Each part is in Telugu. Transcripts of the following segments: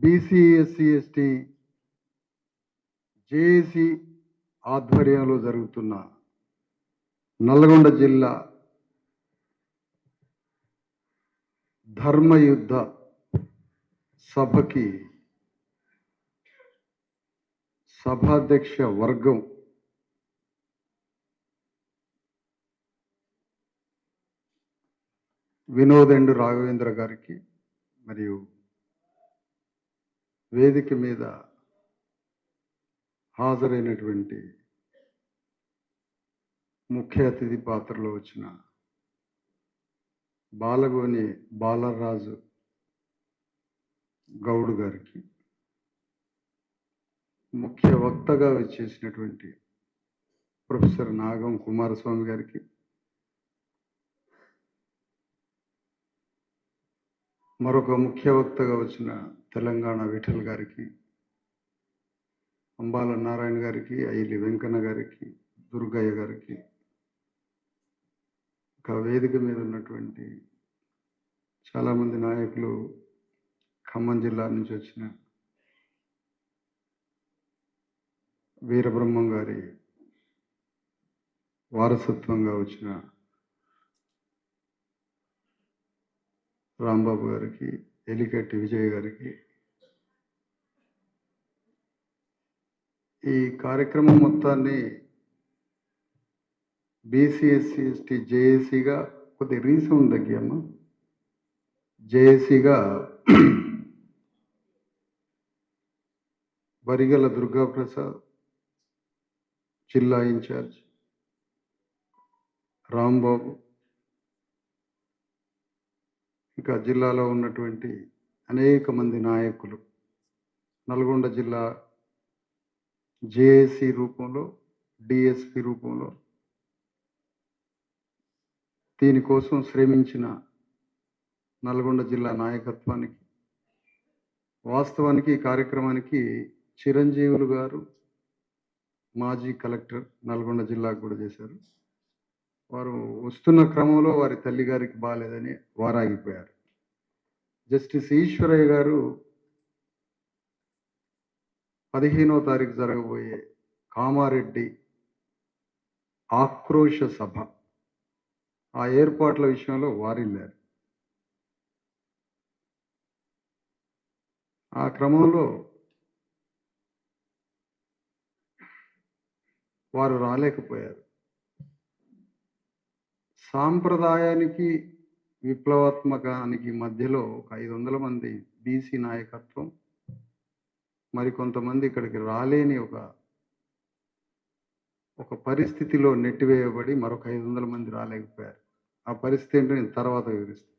బీసీ ఎస్సీ ఎస్టీ జేఏసీ ఆధ్వర్యంలో జరుగుతున్న నల్గొండ జిల్లా ధర్మయుద్ధ సభకి సభాధ్యక్ష వర్గం వినోదెండు రాఘవేంద్ర గారికి మరియు వేదిక మీద హాజరైనటువంటి ముఖ్య అతిథి పాత్రలో వచ్చిన బాలగోని బాలరాజు గౌడ్ గారికి, ముఖ్య వక్తగా వచ్చేసినటువంటి ప్రొఫెసర్ నాగం కుమారస్వామి గారికి, మరొక ముఖ్య వక్తగా వచ్చిన తెలంగాణ విఠల్ గారికి, అంబాల నారాయణ గారికి, ఐలి వెంకన్న గారికి, దుర్గయ్య గారికి, ఒక వేదిక మీద ఉన్నటువంటి చాలామంది నాయకులు, ఖమ్మం జిల్లా నుంచి వచ్చిన వీరబ్రహ్మం గారి వారసత్వంగా వచ్చిన రాంబాబు గారికి, ఎలికట్టి విజయ్ గారికి, ఈ కార్యక్రమం మొత్తాన్ని బీసీ ఎస్సీ ఎస్టీ జేఏసీగా కొద్ది రీసౌండ్ తగ్గామ్మ జేఏసీగా బరిగల దుర్గాప్రసాద్ జిల్లా ఇన్ఛార్జ్, రాంబాబు, ఇంకా జిల్లాలో ఉన్నటువంటి అనేక మంది నాయకులు నల్గొండ జిల్లా జేఏసీ రూపంలో, డిఎస్పి రూపంలో దీనికోసం శ్రమించిన నల్గొండ జిల్లా నాయకత్వానికి, వాస్తవానికి ఈ కార్యక్రమానికి చిరంజీవులు గారు మాజీ కలెక్టర్ నల్గొండ జిల్లాకు కూడా చేశారు. వారు వస్తున్న క్రమంలో వారి తల్లి గారికి బాగాలేదని వారు ఆగిపోయారు. జస్టిస్ ఈశ్వరయ్య గారు 15వ తారీఖు జరగబోయే కామారెడ్డి ఆక్రోశ సభ ఆ ఏర్పాట్ల విషయంలో వారిల్లారు. ఆ క్రమంలో వారు రాలేకపోయారు. సాంప్రదాయానికి విప్లవాత్మకానికి మధ్యలో ఒక 500 మంది బీసీ నాయకత్వం, మరికొంతమంది ఇక్కడికి రాలేని ఒక పరిస్థితిలో నెట్టివేయబడి మరొక 500 మంది రాలేకపోయారు. ఆ పరిస్థితి ఏంటో నేను తర్వాత వివరిస్తాను.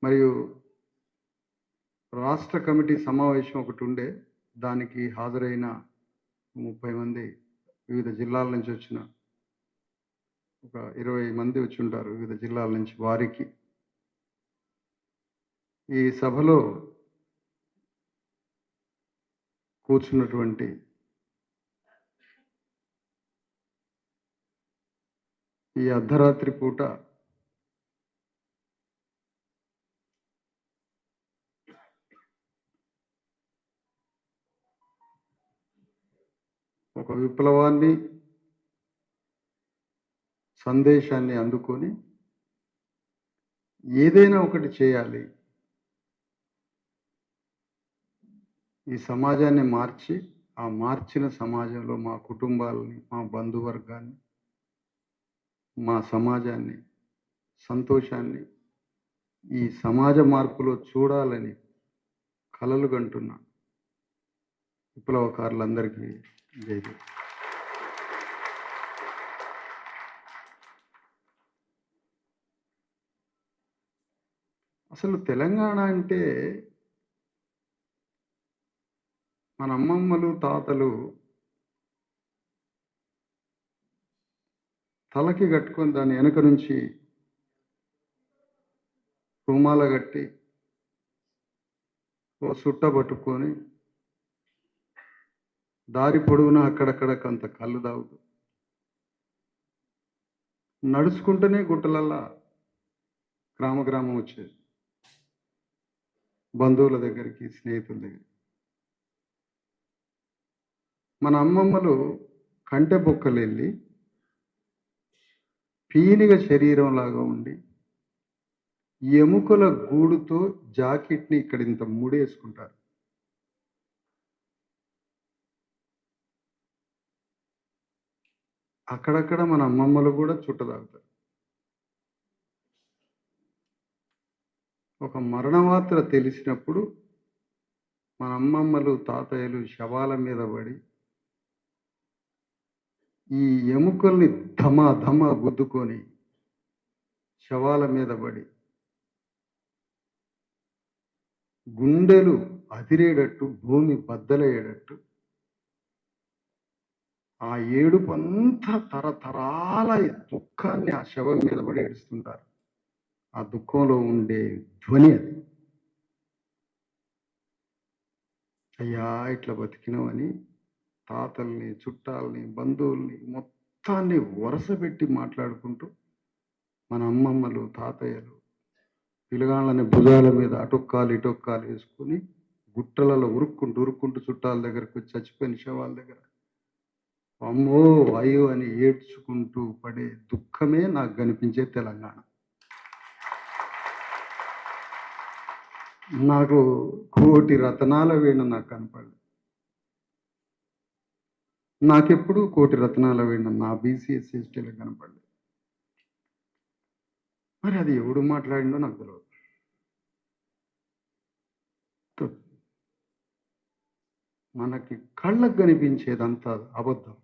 మరియు రాష్ట్ర కమిటీ సమావేశం ఒకటి ఉండే, దానికి హాజరైన 30 మంది వివిధ జిల్లాల నుంచి వచ్చిన ఒక 20 మంది వచ్చి ఉంటారు వివిధ జిల్లాల నుంచి. వారికి ఈ సభలో కూర్చున్నటువంటి ఈ అర్ధరాత్రి పూట ఒక విప్లవాన్ని, సందేశాన్ని అందుకొని ఏదైనా ఒకటి చేయాలి, ఈ సమాజాన్ని మార్చి, ఆ మార్చిన సమాజంలో మా కుటుంబాలని, మా బంధువర్గాన్ని, మా సమాజాన్ని, సంతోషాన్ని ఈ సమాజ మార్పులో చూడాలని కలలు కంటున్న విప్లవకారులందరికీ జై. అసలు తెలంగాణ అంటే మన అమ్మమ్మలు, తాతలు తలకి కట్టుకొని దాని వెనక నుంచి రుమాల కట్టి ఓ సుట్ట పట్టుకొని దారి పొడుగున అక్కడక్కడ కొంత కళ్ళు తాగుతూ నడుచుకుంటూనే గుట్టలల్లా గ్రామం వచ్చేది, బంధువుల దగ్గరికి, స్నేహితుల దగ్గరికి. మన అమ్మమ్మలు కంటె బొక్కలు వెళ్ళి పీనిగ శరీరంలాగా ఉండి ఎముకల గూడుతో జాకెట్ని ఇక్కడ ఇంత ముడేసుకుంటారు. అక్కడక్కడ మన అమ్మమ్మలు కూడా చుట్టదాగుతారు. ఒక మరణవార్త తెలిసినప్పుడు మన అమ్మమ్మలు, తాతయ్యలు శవాల మీద పడి ఈ ఎముకల్ని ధమ గుద్దుకొని శవాల మీద పడి గుండెలు అదిరేటట్టు, భూమి బద్దలయ్యేటట్టు ఆ ఏడుపు అంతా తరతరాల దుఃఖాన్ని ఆ శవం మీద పడి ఏడుస్తుంటారు. ఆ దుఃఖంలో ఉండే ధ్వని అది. అయ్యా ఇట్లా బతికినవని తాతల్ని, చుట్టాలని, బంధువుల్ని మొత్తాన్ని వరుసపెట్టి మాట్లాడుకుంటూ మన అమ్మమ్మలు, తాతయ్యలు పిల్లగాళ్ళని భుజాల మీద అటొక్కాలు ఇటొక్కాలు వేసుకుని గుట్టలలో ఉరుక్కుంటూ చుట్టాల దగ్గరకు వచ్చి చచ్చిపోయిన శవాల దగ్గర అమ్మో అయ్యో అని ఏడ్చుకుంటూ పడే దుఃఖమే నాకు కనిపించే తెలంగాణ. నాకు కోటి రతనాల వీణ నాకు కనపడదు. నాకెప్పుడు కోటి రత్నాల వీణ నా బీసీఎస్ ఎస్టీలో కనపడలేదు. మరి అది ఎవడు మాట్లాడిందో నాకు తెలియదు. మనకి కళ్ళకు కనిపించేదంతా అబద్ధం.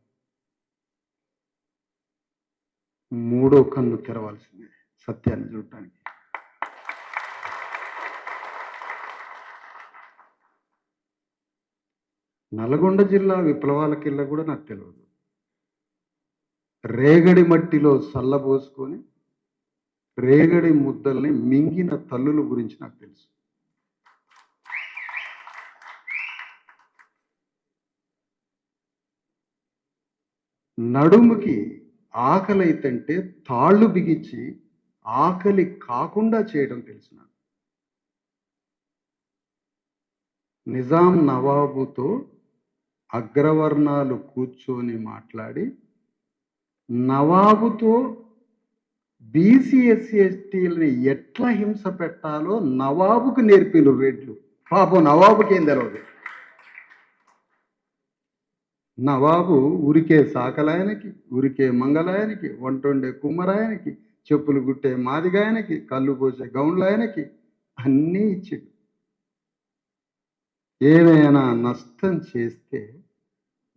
మూడో కన్ను తెరవాల్సిందే సత్యాన్ని చూడటానికి. నల్గొండ జిల్లా విప్లవాలకిల్లా కూడా నాకు తెలియదు. రేగడి మట్టిలో సల్లబోసుకొని రేగడి ముద్దల్ని మింగిన తల్లుల గురించి నాకు తెలుసు. నడుముకి ఆకలి అయితంటే తాళ్ళు బిగించి ఆకలి కాకుండా చేయడం తెలుసు నాకు. నిజాం నవాబుతో అగ్రవర్ణాలు కూర్చొని మాట్లాడి నవాబుతో బీసీ ఎస్సీ ఎస్టీలని ఎట్లా హింస పెట్టాలో నవాబుకు నేర్పిన రెడ్లు. పాపం నవాబుకి ఏం తెలియదు. నవాబు ఉరికే సాకలాయనకి, ఉరికే మంగళాయనకి, వంటొండే కుమ్మరాయనకి, చెప్పులు గుట్టే మాదిగాయనకి, కళ్ళు పోసే గౌండ్లాయనకి అన్నీ ఇచ్చాడు. ఏమైనా నష్టం చేస్తే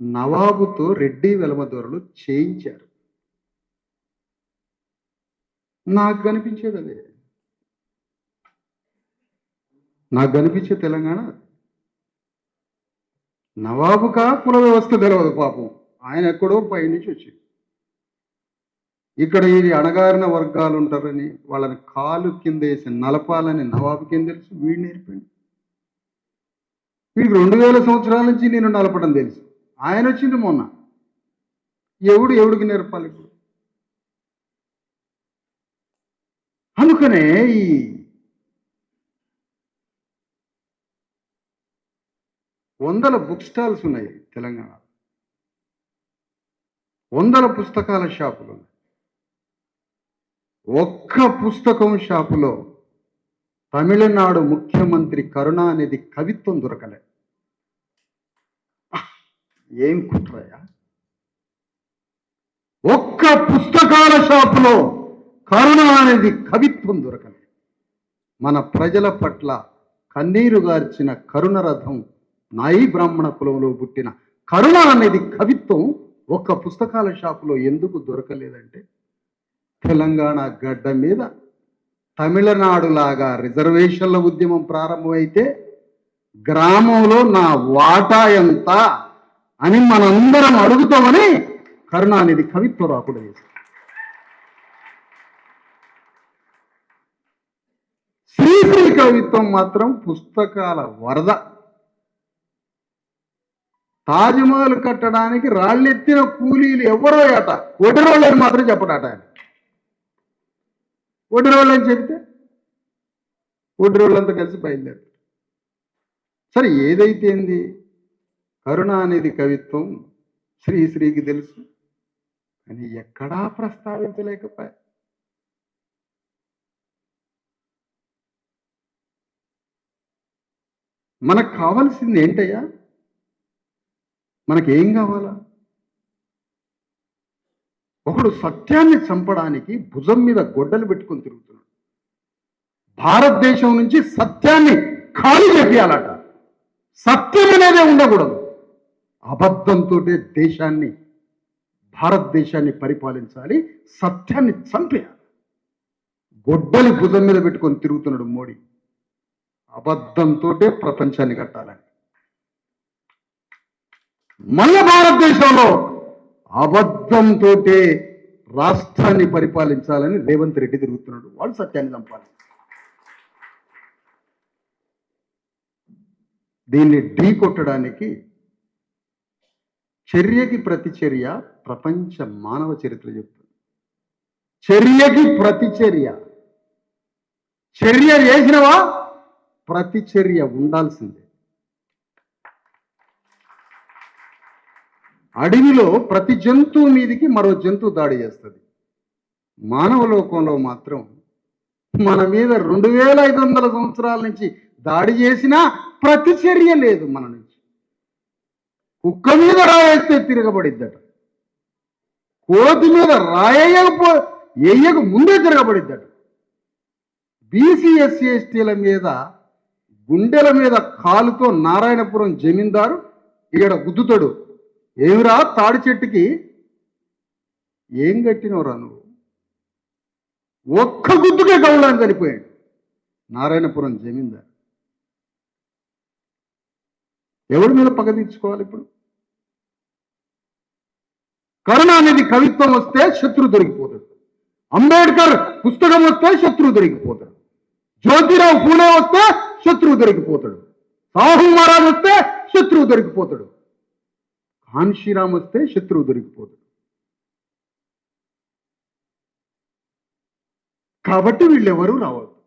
నవాబుతో రెడ్డి వెలమదొరలు చేయించారు. నాకు కనిపించేది అదే. నాకు కనిపించే తెలంగాణ నవాబుకా కుల వ్యవస్థ తెలియదు పాపం. ఆయన ఎక్కడో పైనుంచి వచ్చి ఇక్కడ ఇది అణగారిన వర్గాలు ఉంటారని వాళ్ళని కాలు కింద వేసి నలపాలని నవాబుకి ఏం తెలుసు? వీడు నేర్పండి. వీడికి 2000 సంవత్సరాల నుంచి నేను నలపడం తెలుసు. ఆయన వచ్చింది మొన్న. ఎవడికి నేర్పాలి ఇప్పుడు? అందుకనే ఈ వందల బుక్ స్టాల్స్ ఉన్నాయి తెలంగాణ, వందల పుస్తకాల షాపులు ఉన్నాయి. ఒక్క పుస్తకం షాపులో తమిళనాడు ముఖ్యమంత్రి కరుణానిధి కవిత్వం దొరకలే. ఏం కుట్రయా? ఒక్క పుస్తకాల షాపులో కరుణానిధి కవిత్వం దొరకలే. మన ప్రజల పట్ల కన్నీరు గార్చిన కరుణరథం నాయి బ్రాహ్మణ కులంలో పుట్టిన కరుణానిధి కవిత్వం ఒక్క పుస్తకాల షాపులో ఎందుకు దొరకలేదంటే తెలంగాణ గడ్డ మీద తమిళనాడులాగా రిజర్వేషన్ల ఉద్యమం ప్రారంభమైతే గ్రామంలో నా వాటా ఎంత అని మనందరం అడుగుతామని కరుణానిధి కవిత్వం రాకుండా చేశారు. శ్రీశ్రీ కవిత్వం మాత్రం పుస్తకాల వరద. తాజ్మహల్ కట్టడానికి రాళ్ళెత్తిన కూలీలు ఎవరో అట, ఒడిరోళ్ళని మాత్రం చెప్పడాట ఆయన. ఒడిరోళ్ళని చెప్తే ఊరి వాళ్ళంతా కలిసి బయలుదేరు. సరే ఏదైతే ఏంది, కరుణ అనేది కవిత్వం శ్రీకి తెలుసు, అని ఎక్కడా ప్రస్తావించలేకపోయా. మనకు కావాల్సింది ఏంటయ్యా? మనకేం కావాలా? ఒకడు సత్యాన్ని చంపడానికి భుజం మీద గొడ్డలు పెట్టుకొని తిరుగుతున్నాడు. భారతదేశం నుంచి సత్యాన్ని ఖాళీ చేయాలట. సత్యం అనేదే ఉండకూడదు. అబద్ధంతో దేశాన్ని, భారతదేశాన్ని పరిపాలించాలి. సత్యాన్ని చంపేయాలి. గొడ్డలి భుజం మీద పెట్టుకొని తిరుగుతున్నాడు మోడీ. అబద్ధంతో ప్రపంచాన్ని కట్టాలని. మన భారతదేశంలో అబద్ధంతో రాష్ట్రాన్ని పరిపాలించాలని రేవంత్ రెడ్డి తిరుగుతున్నాడు. వాడు సత్యాన్ని చంపాలి. దీన్ని ఢీ కొట్టడానికి చర్యకి ప్రతిచర్య ప్రపంచ మానవ చరిత్ర చెప్తుంది. చర్యకి ప్రతిచర్య. చర్య చేసినవా ప్రతిచర్య ఉండాల్సిందే. అడవిలో ప్రతి జంతువు మీదికి మరో జంతువు దాడి చేస్తుంది. మానవ లోకంలో మాత్రం మన మీద 2500 సంవత్సరాల నుంచి దాడి చేసినా ప్రతిచర్య లేదు మన నుంచి. కుక్క మీద రాయేస్తే తిరగబడిద్దట. కోతి మీద వేయక ముందే తిరగబడిద్దట. బీసీ ఎస్సీ ఎస్టీల మీద గుండెల మీద కాలుతో నారాయణపురం జమీందారు ఇక్కడ గుద్దుతాడు. ఏమిరా తాడి చెట్టుకి ఏం కట్టినవరా నువ్వు? ఒక్క గుద్దుకే గౌలాన్ని చనిపోయాడు నారాయణపురం జమీందారు. ఎవరి మీద పగ తీర్చుకోవాలి ఇప్పుడు? కరుణానిధి కవిత్వం వస్తే శత్రువు దొరికిపోతాడు. అంబేద్కర్ పుస్తకం వస్తే శత్రువు దొరికిపోతాడు. జ్యోతిరావు పూలే వస్తే శత్రువు దొరికిపోతాడు. సాహు మహారాజ్ వస్తే శత్రువు దొరికిపోతాడు. కాన్షీరామ్ వస్తే శత్రువు దొరికిపోతాడు. కాబట్టి వీళ్ళెవరూ రావద్దు.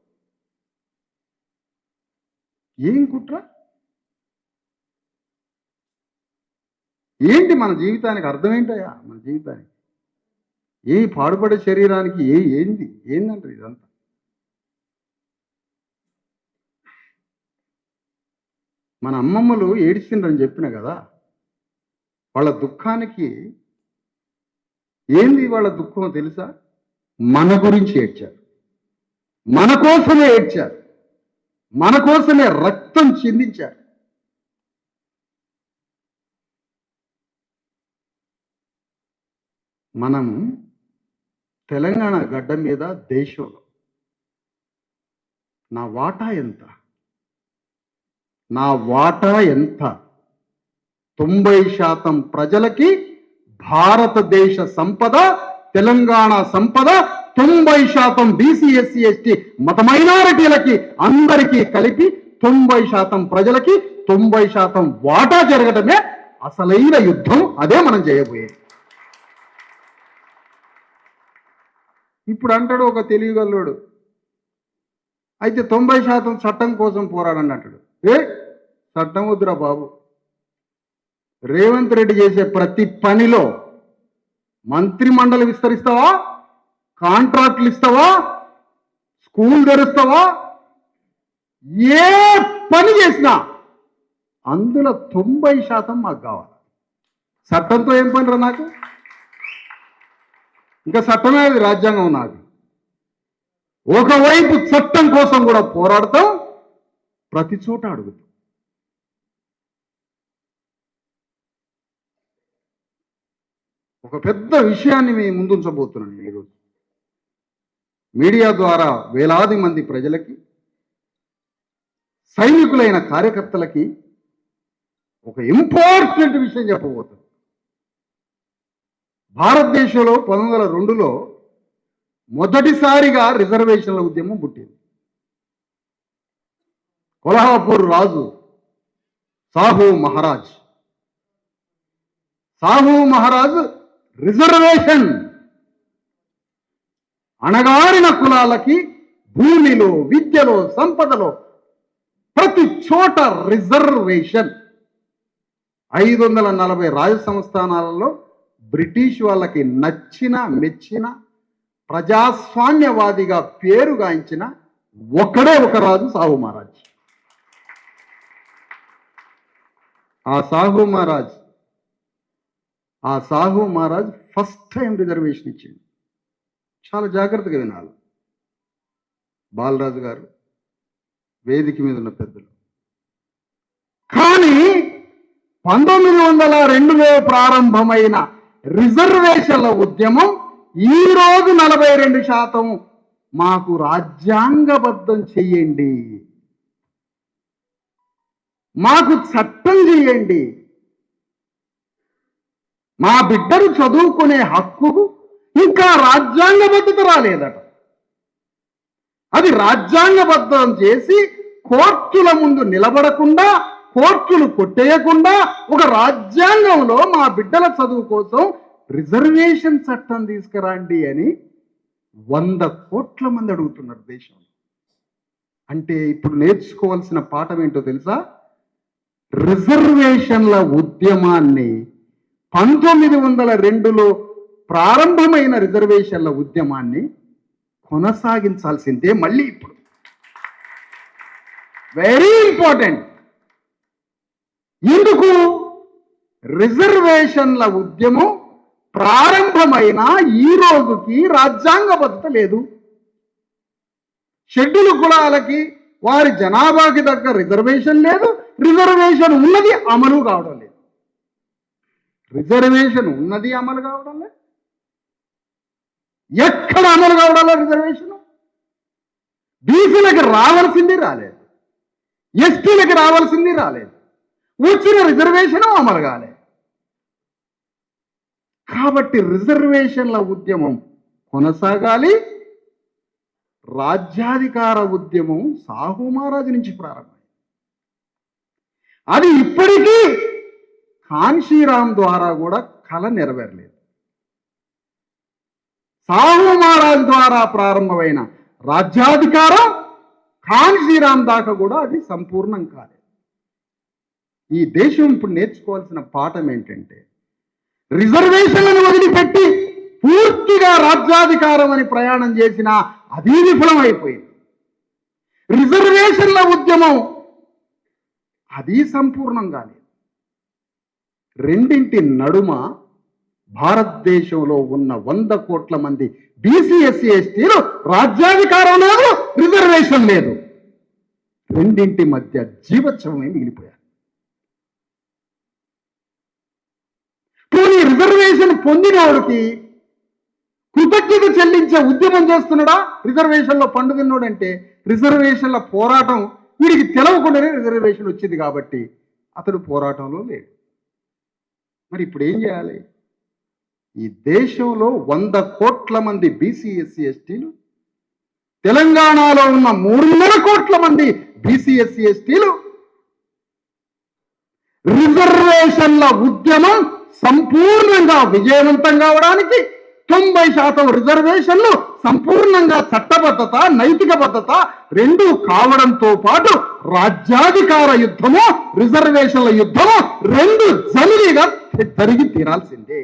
ఏం కుట్ర? ఏంటి మన జీవితానికి అర్థం ఏంటయ్యా? మన జీవితానికి ఏ పాడుపడే శరీరానికి ఏందంటారు ఇదంతా? మన అమ్మమ్మలు ఏడిచిండ్రని చెప్పిన కదా, వాళ్ళ దుఃఖానికి ఏంది వాళ్ళ దుఃఖం తెలుసా? మన గురించి ఏడ్చారు, మన కోసమే ఏడ్చారు, మన కోసమే రక్తం చిందించారు. మనం తెలంగాణ గడ్డ మీద దేశంలో నా వాటా ఎంత? 90% ప్రజలకి భారతదేశ సంపద, తెలంగాణ సంపద 90% బీసీ ఎస్సీ ఎస్టీ మత మైనారిటీలకి అందరికీ కలిపి 90% ప్రజలకి 90% వాటా జరగడమే అసలైన యుద్ధం. అదే మనం చేయబోయేది. ఇప్పుడు అంటాడు ఒక తెలివిగల్లోడు, అయితే 90% చట్టం కోసం పోరాడన్నట్టు. చట్టం వద్దురా బాబు. రేవంత్ రెడ్డి చేసే ప్రతి పనిలో మంత్రి మండలి విస్తరిస్తావా, కాంట్రాక్ట్లు ఇస్తావా, స్కూల్ తెరుస్తావా, ఏ పని చేసినా అందులో 90% మాకు కావాలి. చట్టంతో ఏం పనిరా నాకు? ఇంకా చట్టమే అది రాజ్యాంగం నాకు. ఒకవైపు చట్టం కోసం కూడా పోరాడతాం, ప్రతి చోట అడుగుతాం. ఒక పెద్ద విషయాన్ని మీ ముందుంచబోతున్నాను ఈరోజు. మీడియా ద్వారా వేలాది మంది ప్రజలకి, సైనికులైన కార్యకర్తలకి ఒక ఇంపార్టెంట్ విషయం చెప్పబోతున్నాను. భారతదేశంలో 1902లో మొదటిసారిగా రిజర్వేషన్ల ఉద్యమం పుట్టింది. కొల్హాపూర్ రాజు సాహు మహారాజ్ రిజర్వేషన్, అణగారిన కులాలకి భూమిలో, విద్యలో, సంపదలో ప్రతి చోట రిజర్వేషన్. 540 రాజ సంస్థానాలలో బ్రిటిష్ వాళ్ళకి నచ్చిన మెచ్చిన ప్రజాస్వామ్యవాదిగా పేరుగాంచిన ఒకడే ఒక రాజు సాహు మహారాజ్. ఆ Sahu Maharaj first time reservation ఇచ్చింది. చాలా జాగ్రత్తగా వినాలి. బాలరాజు గారు, వేదిక మీద ఉన్న పెద్దలు. కానీ 1902లో ప్రారంభమైన రిజర్వేషన్ల ఉద్యమం ఈ రోజు 42% మాకు రాజ్యాంగబద్ధం చెయ్యండి, మాకు చట్టం చేయండి, మా బిడ్డలు చదువుకునే హక్కుకు ఇంకా రాజ్యాంగబద్ధత రాలేదట. అది రాజ్యాంగబద్ధం చేసి కోర్టుల ముందు నిలబడకుండా, కోర్టులు కొట్టేయకుండా ఒక రాజ్యాంగంలో మా బిడ్డల చదువు కోసం రిజర్వేషన్ చట్టం తీసుకురండి అని 100 కోట్ల మంది అడుగుతున్నారు దేశంలో. అంటే ఇప్పుడు నేర్చుకోవాల్సిన పాఠం ఏంటో తెలుసా? రిజర్వేషన్ల ఉద్యమాన్ని 1902లో ప్రారంభమైన రిజర్వేషన్ల ఉద్యమాన్ని కొనసాగించాల్సిందే మళ్ళీ ఇప్పుడు. Very important. ఎందుకు? రిజర్వేషన్ల ఉద్యమం ప్రారంభమైన ఈ రోజుకి రాజ్యాంగబద్ధత లేదు. షెడ్యూల్ కులాలకి వారి జనాభాకి తగ్గ రిజర్వేషన్ లేదు. రిజర్వేషన్ ఉన్నది అమలు కావడం లేదు. రిజర్వేషన్ ఉన్నది అమలు కావడం లేదు. ఎక్కడ అమలు కావడం లేదు రిజర్వేషన్? బీసీలకి రావాల్సింది రాలేదు, ఎస్టీలకి రావాల్సింది రాలేదు, వచ్చిన రిజర్వేషన్ అమలు కాలేదు. కాబట్టి రిజర్వేషన్ల ఉద్యమం కొనసాగాలి. రాజ్యాధికార ఉద్యమం సాహు మహారాజు నుంచి ప్రారంభమైంది. అది ఇప్పటికీ కాన్షీరామ్ ద్వారా కూడా కళ నెరవేరలేదు. సాహు మహారాజు ద్వారా ప్రారంభమైన రాజ్యాధికారం కాన్షీరామ్ దాకా కూడా అది సంపూర్ణం కాలేదు. ఈ దేశం ఇప్పుడు నేర్చుకోవాల్సిన పాఠం ఏంటంటే, రిజర్వేషన్లను వదిలిపెట్టి పూర్తిగా రాజ్యాధికారం అని ప్రయాణం చేసిన అది విఫలమైపోయింది. రిజర్వేషన్ల ఉద్యమం అది సంపూర్ణం కాలేదు. రెండింటి నడుమ భారతదేశంలో ఉన్న 100 కోట్ల మంది బీసీ, ఎస్సీ, ఎస్టీలు రాజ్యాధికారం లేదు, రిజర్వేషన్ లేదు. రెండింటి మధ్య జీవోత్సవమే మిగిలిపోయారు. పోనీ రిజర్వేషన్ పొందినోడికి కృతజ్ఞత చెల్లించే ఉద్యమం చేస్తున్నాడా? రిజర్వేషన్లో పండు తిన్నోడంటే రిజర్వేషన్ల పోరాటం వీడికి తెలవకుండానే రిజర్వేషన్ వచ్చింది కాబట్టి అతడు పోరాటంలో లేడు. మరి ఇప్పుడు ఏం చేయాలి? ఈ దేశంలో 100 కోట్ల మంది బీసీ, ఎస్సీ, ఎస్టీలు, తెలంగాణలో ఉన్న 300 కోట్ల మంది బీసీ, ఎస్సీ, ఎస్టీలు రిజర్వేషన్ల ఉద్యమం సంపూర్ణంగా విజయవంతం కావడానికి 90% రిజర్వేషన్లు సంపూర్ణంగా చట్టబద్ధత, నైతిక బద్ధత రెండు కావడంతో పాటు రాజ్యాధికార యుద్ధము, రిజర్వేషన్ల యుద్ధము రెండు జమిలిగా జరిగి తీరాల్సిందే.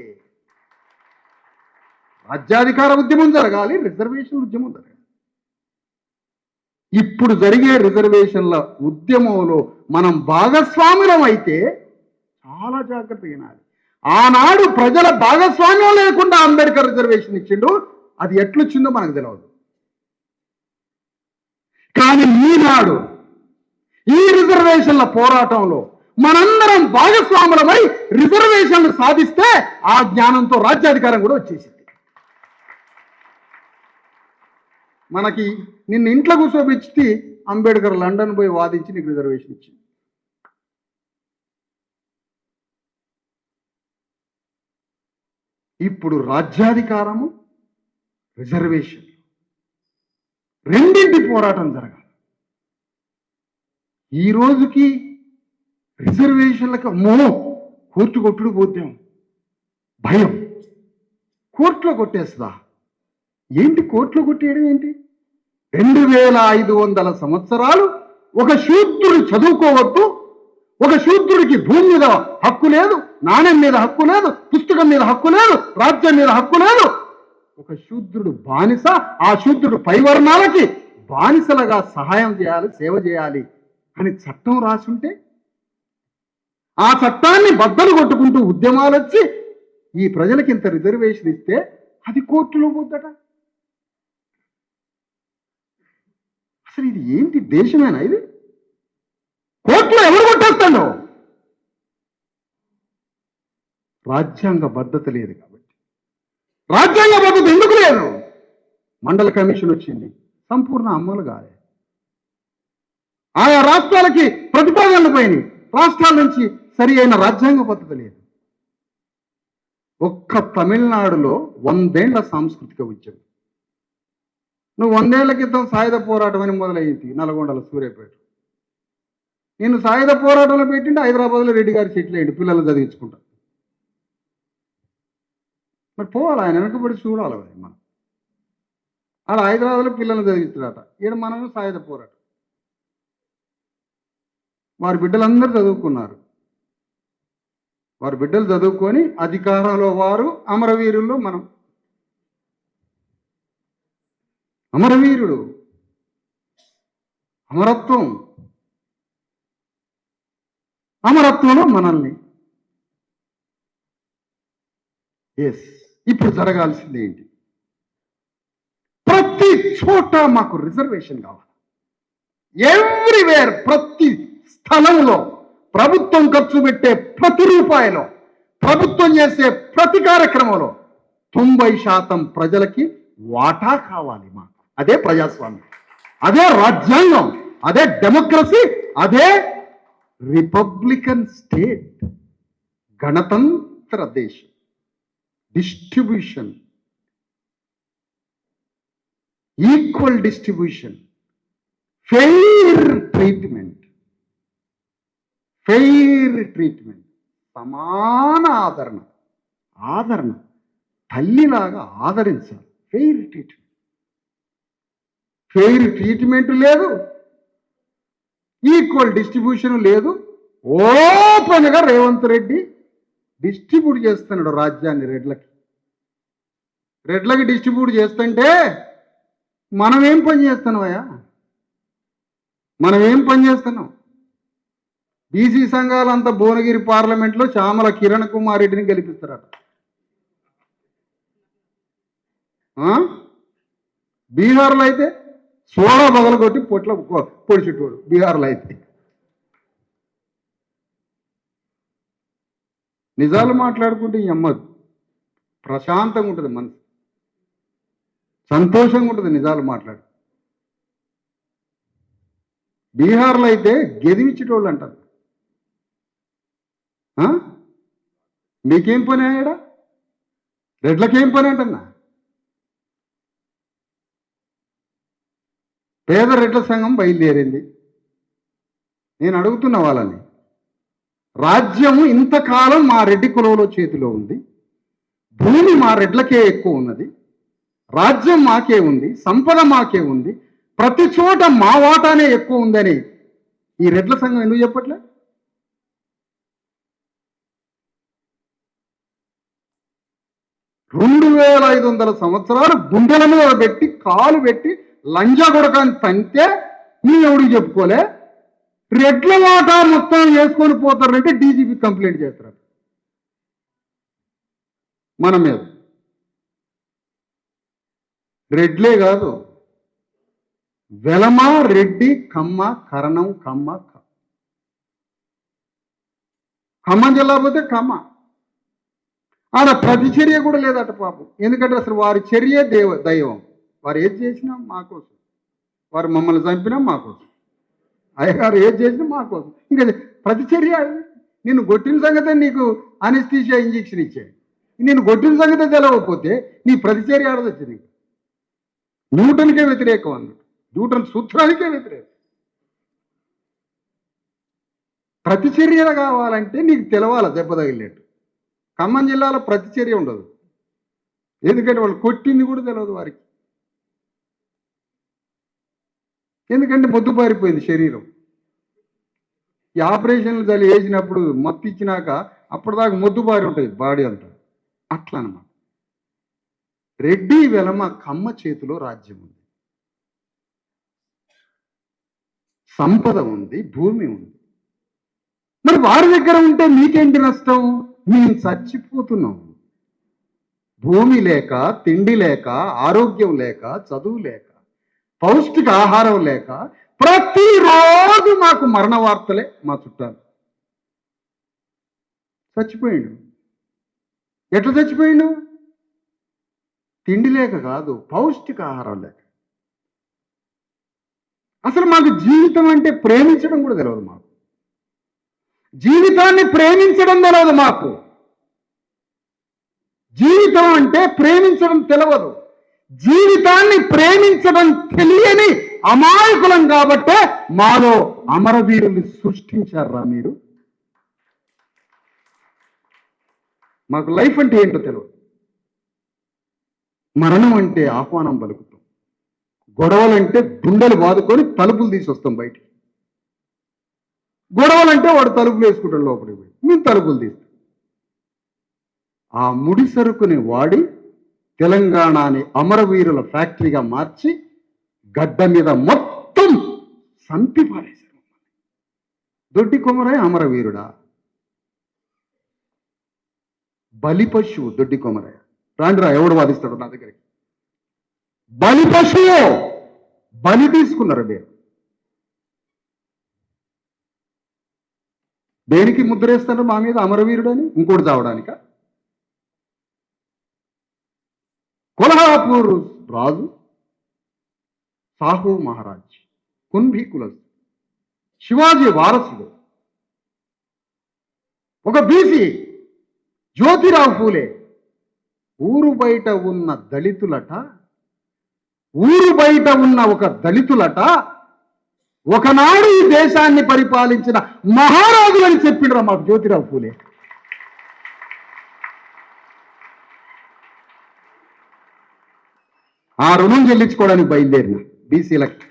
రాజ్యాధికార ఉద్యమం జరగాలి, రిజర్వేషన్ ఉద్యమం జరగాలి. ఇప్పుడు జరిగే రిజర్వేషన్ల ఉద్యమంలో మనం భాగస్వాములం అయితే చాలా జాగ్రత్తగా వినాలి. ఆనాడు ప్రజల భాగస్వామ్యం లేకుండా అంబేద్కర్ రిజర్వేషన్ ఇచ్చిండు. అది ఎట్లొచ్చిందో మనకు తెలియదు. కానీ ఈనాడు ఈ రిజర్వేషన్ల పోరాటంలో మనందరం భాగస్వాములమై రిజర్వేషన్లు సాధిస్తే ఆ జ్ఞానంతో రాజ్యాధికారం కూడా వచ్చేసింది. మనకి నిన్ను ఇంట్లో కూర్చోబెట్టి అంబేద్కర్ లండన్ పోయి వాదించి నీకు రిజర్వేషన్ ఇచ్చింది. ఇప్పుడు రాజ్యాధికారము, రిజర్వేషన్ రెండింటి పోరాటం జరగాలి. ఈ రోజుకి రిజర్వేషన్లకు కోర్టు కొట్టుడు పోతాం భయం. కోర్టులో కొట్టేస్తుందా ఏంటి? కోర్టులో కొట్టేయడం ఏంటి? 2500 సంవత్సరాలు ఒక శూద్రుడు చదువుకోవద్దు, ఒక శూద్రుడికి భూమి మీద హక్కు లేదు, నాణ్యం మీద హక్కు లేదు, పుస్తకం మీద హక్కు లేదు, రాజ్యం మీద హక్కు లేదు. ఒక శూద్రుడు బానిస, ఆ శూద్రుడు పైవర్ణాలకి బానిసలుగా సహాయం చేయాలి, సేవ చేయాలి అని చట్టం రాసుంటే ఆ చట్టాన్ని బద్దలు కొట్టుకుంటూ ఉద్యమాలు వచ్చి ఈ ప్రజలకి ఇంత రిజర్వేషన్ ఇస్తే అది కోర్టులో పోద్దట. అసలు ఇది ఏంటి దేశమేనా ఇది? కోర్టులో ఎవరు కొట్టేస్తాడు? రాజ్యాంగ భద్రత లేదు కాబట్టి. రాజ్యాంగ భద్రత ఎందుకు లేదు? మండల కమిషన్ వచ్చింది, సంపూర్ణ అమలు కాలే. ఆయా రాష్ట్రాలకి ప్రతిపాదనలు పోయినాయి, రాష్ట్రాల నుంచి సరి అయిన రాజ్యాంగ పద్ధతి లేదు. ఒక్క తమిళనాడులో 100 ఏళ్ల సాంస్కృతిక ఉద్యమం. నువ్వు 100 ఏళ్ల క్రితం సాయుధ పోరాటం అని మొదలయ్యింది నల్గొండలో, సూర్యాపేట. నేను సాయుధ పోరాటంలో పెట్టింటే హైదరాబాద్లో రెడ్డి గారు సెటిల్ అయ్యిండు, పిల్లలు చదివించుకుంటా. మరి పోవాలి, ఆయన వెనకబడి చూడాలి మనం. ఆడ హైదరాబాద్లో పిల్లలు చదివించాడట, ఈడ మనం సాయుధ పోరాటం. వారి బిడ్డలందరూ చదువుకున్నారు, వారి బిడ్డలు చదువుకొని అధికారంలో వారు, అమరవీరుల్లో మనం. అమరవీరుడు, అమరత్వం, అమరత్వంలో మనల్ని. ఎస్, ఇప్పుడు జరగాల్సింది ఏంటి? ప్రతి చోట మాకు రిజర్వేషన్ కావాలి. ఎవ్రీవేర్, ప్రతి స్థలంలో ప్రభుత్వం ఖర్చు పెట్టే ప్రతి రూపాయలో, ప్రభుత్వం చేసే ప్రతి కార్యక్రమంలో 90% ప్రజలకి వాటా కావాలి మాకు. అదే ప్రజాస్వామ్యం, అదే రాజ్యాంగం, అదే డెమోక్రసీ, అదే రిపబ్లికన్ స్టేట్, గణతంత్ర దేశం. Distribution, equal distribution, fair treatment, సమాన ఆదరణ, తల్లిలాగా ఆదరించాలి. ఫెయిర్ ట్రీట్మెంట్ లేదు, ఈక్వల్ డిస్ట్రిబ్యూషన్ లేదు. ఓపెన్గా రేవంత్ రెడ్డి డిస్ట్రిబ్యూట్ చేస్తున్నాడు రాజ్యాన్ని రెడ్లకి డిస్ట్రిబ్యూట్ చేస్తుంటే మనం ఏం పని చేస్తున్నావయ్యా? మనం ఏం పని చేస్తున్నాం? బీసీ సంఘాలంతా భువనగిరి పార్లమెంట్లో చామల కిరణ్ కుమార్ రెడ్డిని గెలిపిస్తారట. బీహార్లో అయితే సోడా బగలగొట్టి పొట్ల పొడిచెట్టోడు. బీహార్లో అయితే నిజాలు మాట్లాడుకుంటే ఈ అమ్మదు ప్రశాంతంగా ఉంటుంది, మనసు సంతోషంగా ఉంటుంది నిజాలు మాట్లాడు. బీహార్లో అయితే గెదిమిచ్చేటోళ్ళు అంటారు. మీకేం పని అయ్యాడా? రెడ్లకేం పని అంటున్నా? పేద రెడ్ల సంఘం బయలుదేరింది. నేను అడుగుతున్న వాళ్ళని, రాజ్యము ఇంతకాలం మా రెడ్డి కులంలో చేతిలో ఉంది, భూమి మా రెడ్లకే ఎక్కువ ఉన్నది, రాజ్యం మాకే ఉంది, సంపద మాకే ఉంది, ప్రతి చోట మా వాటానే ఎక్కువ ఉందని ఈ రెడ్ల సంఘం ఎందుకు చెప్పట్లే? రెండు 2500 సంవత్సరాలు గుండెల మీద పెట్టి కాలు పెట్టి లంజా కొడకాన్ని తంతే నీ ఎవడికి చెప్పుకోలే. రెడ్ల వాటా మొత్తం వేసుకొని పోతారంటే డీజీపీ కంప్లైంట్ చేస్తారు మన మీద. రెడ్లే కాదు, వెలమ, రెడ్డి, కమ్మ, కరణం, ఖమ్మం జిల్లా పోతే కమ్మ. ఆడ ప్రతిచర్య కూడా లేదట పాపం. ఎందుకంటే అసలు వారి చర్య దైవం. వారు ఏది చేసినా మా కోసం, వారు మమ్మల్ని చంపినా మా కోసం, అయ్యగారు ఏది చేసినా మా కోసం. ఇంకా ప్రతిచర్య. నిన్ను కొట్టిన సంగతే నీకు అనెస్థీషియా ఇంజెక్షన్ ఇచ్చాడు. నేను కొట్టిన సంగతే తెలవకపోతే నీ ప్రతిచర్య ఆడదొచ్చింది. న్యూటన్కే వ్యతిరేకం అన్నట్టు, న్యూటన్ సూత్రానికే వ్యతిరేకం. ప్రతిచర్యలు కావాలంటే నీకు తెలవాల దెబ్బ తగిలినట్టు. ఖమ్మం జిల్లాలో ప్రతిచర్య ఉండదు, ఎందుకంటే వాళ్ళు కొట్టింది కూడా తెలియదు వారికి. ఎందుకంటే మొద్దుబారిపోయింది శరీరం. ఈ ఆపరేషన్లు చలి వేసినప్పుడు మత్తు ఇచ్చినాక అప్పటిదాకా మొద్దుబారి ఉంటుంది బాడీ అంతా. అట్లా అన్నమాట. రెడ్డి వెలమ కమ్మ చేతిలో రాజ్యం ఉంది, సంపద ఉంది, భూమి ఉంది. మరి వారి దగ్గర ఉంటే మీకేంటి నష్టం? మేము చచ్చిపోతున్నాం. భూమి లేక, తిండి లేక, ఆరోగ్యం లేక, చదువు లేక, పౌష్టిక ఆహారం లేక ప్రతిరోజు మాకు మరణ వార్తలే. మా చుట్టాలు చచ్చిపోయిండు. ఎట్లా చచ్చిపోయిండు? తిండి లేక కాదు, పౌష్టిక ఆహారం లేక. అసలు మాకు జీవితం అంటే ప్రేమించడం కూడా తెలియదు. మాకు జీవితాన్ని ప్రేమించడం తెలియదు. మాకు జీవితం అంటే ప్రేమించడం తెలియదు. జీవితాన్ని ప్రేమించడం తెలియని అమాయకులం కాబట్టే మాలో అమరవీరుల్ని సృష్టించారా మీరు? మాకు లైఫ్ అంటే ఏంటో తెలియదు. మరణం అంటే ఆహ్వానం పలుకుతాం. గొడవలంటే గుండెలు బాదుకొని తలుపులు తీసి వస్తాం బయటికి. గొడవలంటే వాడు తలుపులు వేసుకుంటాడు లోపలికి పోయి, మేము తలుపులు తీస్తాం. ఆ ముడి సరుకుని వాడి తెలంగాణని అమరవీరుల ఫ్యాక్టరీగా మార్చి గడ్డ మీద మొత్తం సంపి పారేశారు. దొడ్డి కొమరయ్య అమరవీరుడా? బలి పశువు దొడ్డి కొమరయ్య. రాండిరా, ఎవడు వాదిస్తాడు నా దగ్గరికి? బలి పశువు. బలి తీసుకున్నారు మీరు. దేనికి ముద్రేస్తారు మా మీద అమరవీరుడు అని? ఇంకోటి చావడానిక? కొల్హాపూర్ రాజు సాహు మహారాజ్, కుంభీ కులస్, శివాజీ వారసుడు, ఒక బీసీ జ్యోతిరావు ఫూలే. ఊరు బయట ఉన్న దళితులట, ఊరు బయట ఉన్న ఒక దళితులట ఒకనాడు ఈ దేశాన్ని పరిపాలించిన మహారాజులని చెప్పిండ్రా మాకు జ్యోతిరావు ఫూలే. ఆ రుణం చెల్లించుకోవడానికి బయలుదేరిన బీసీలకి.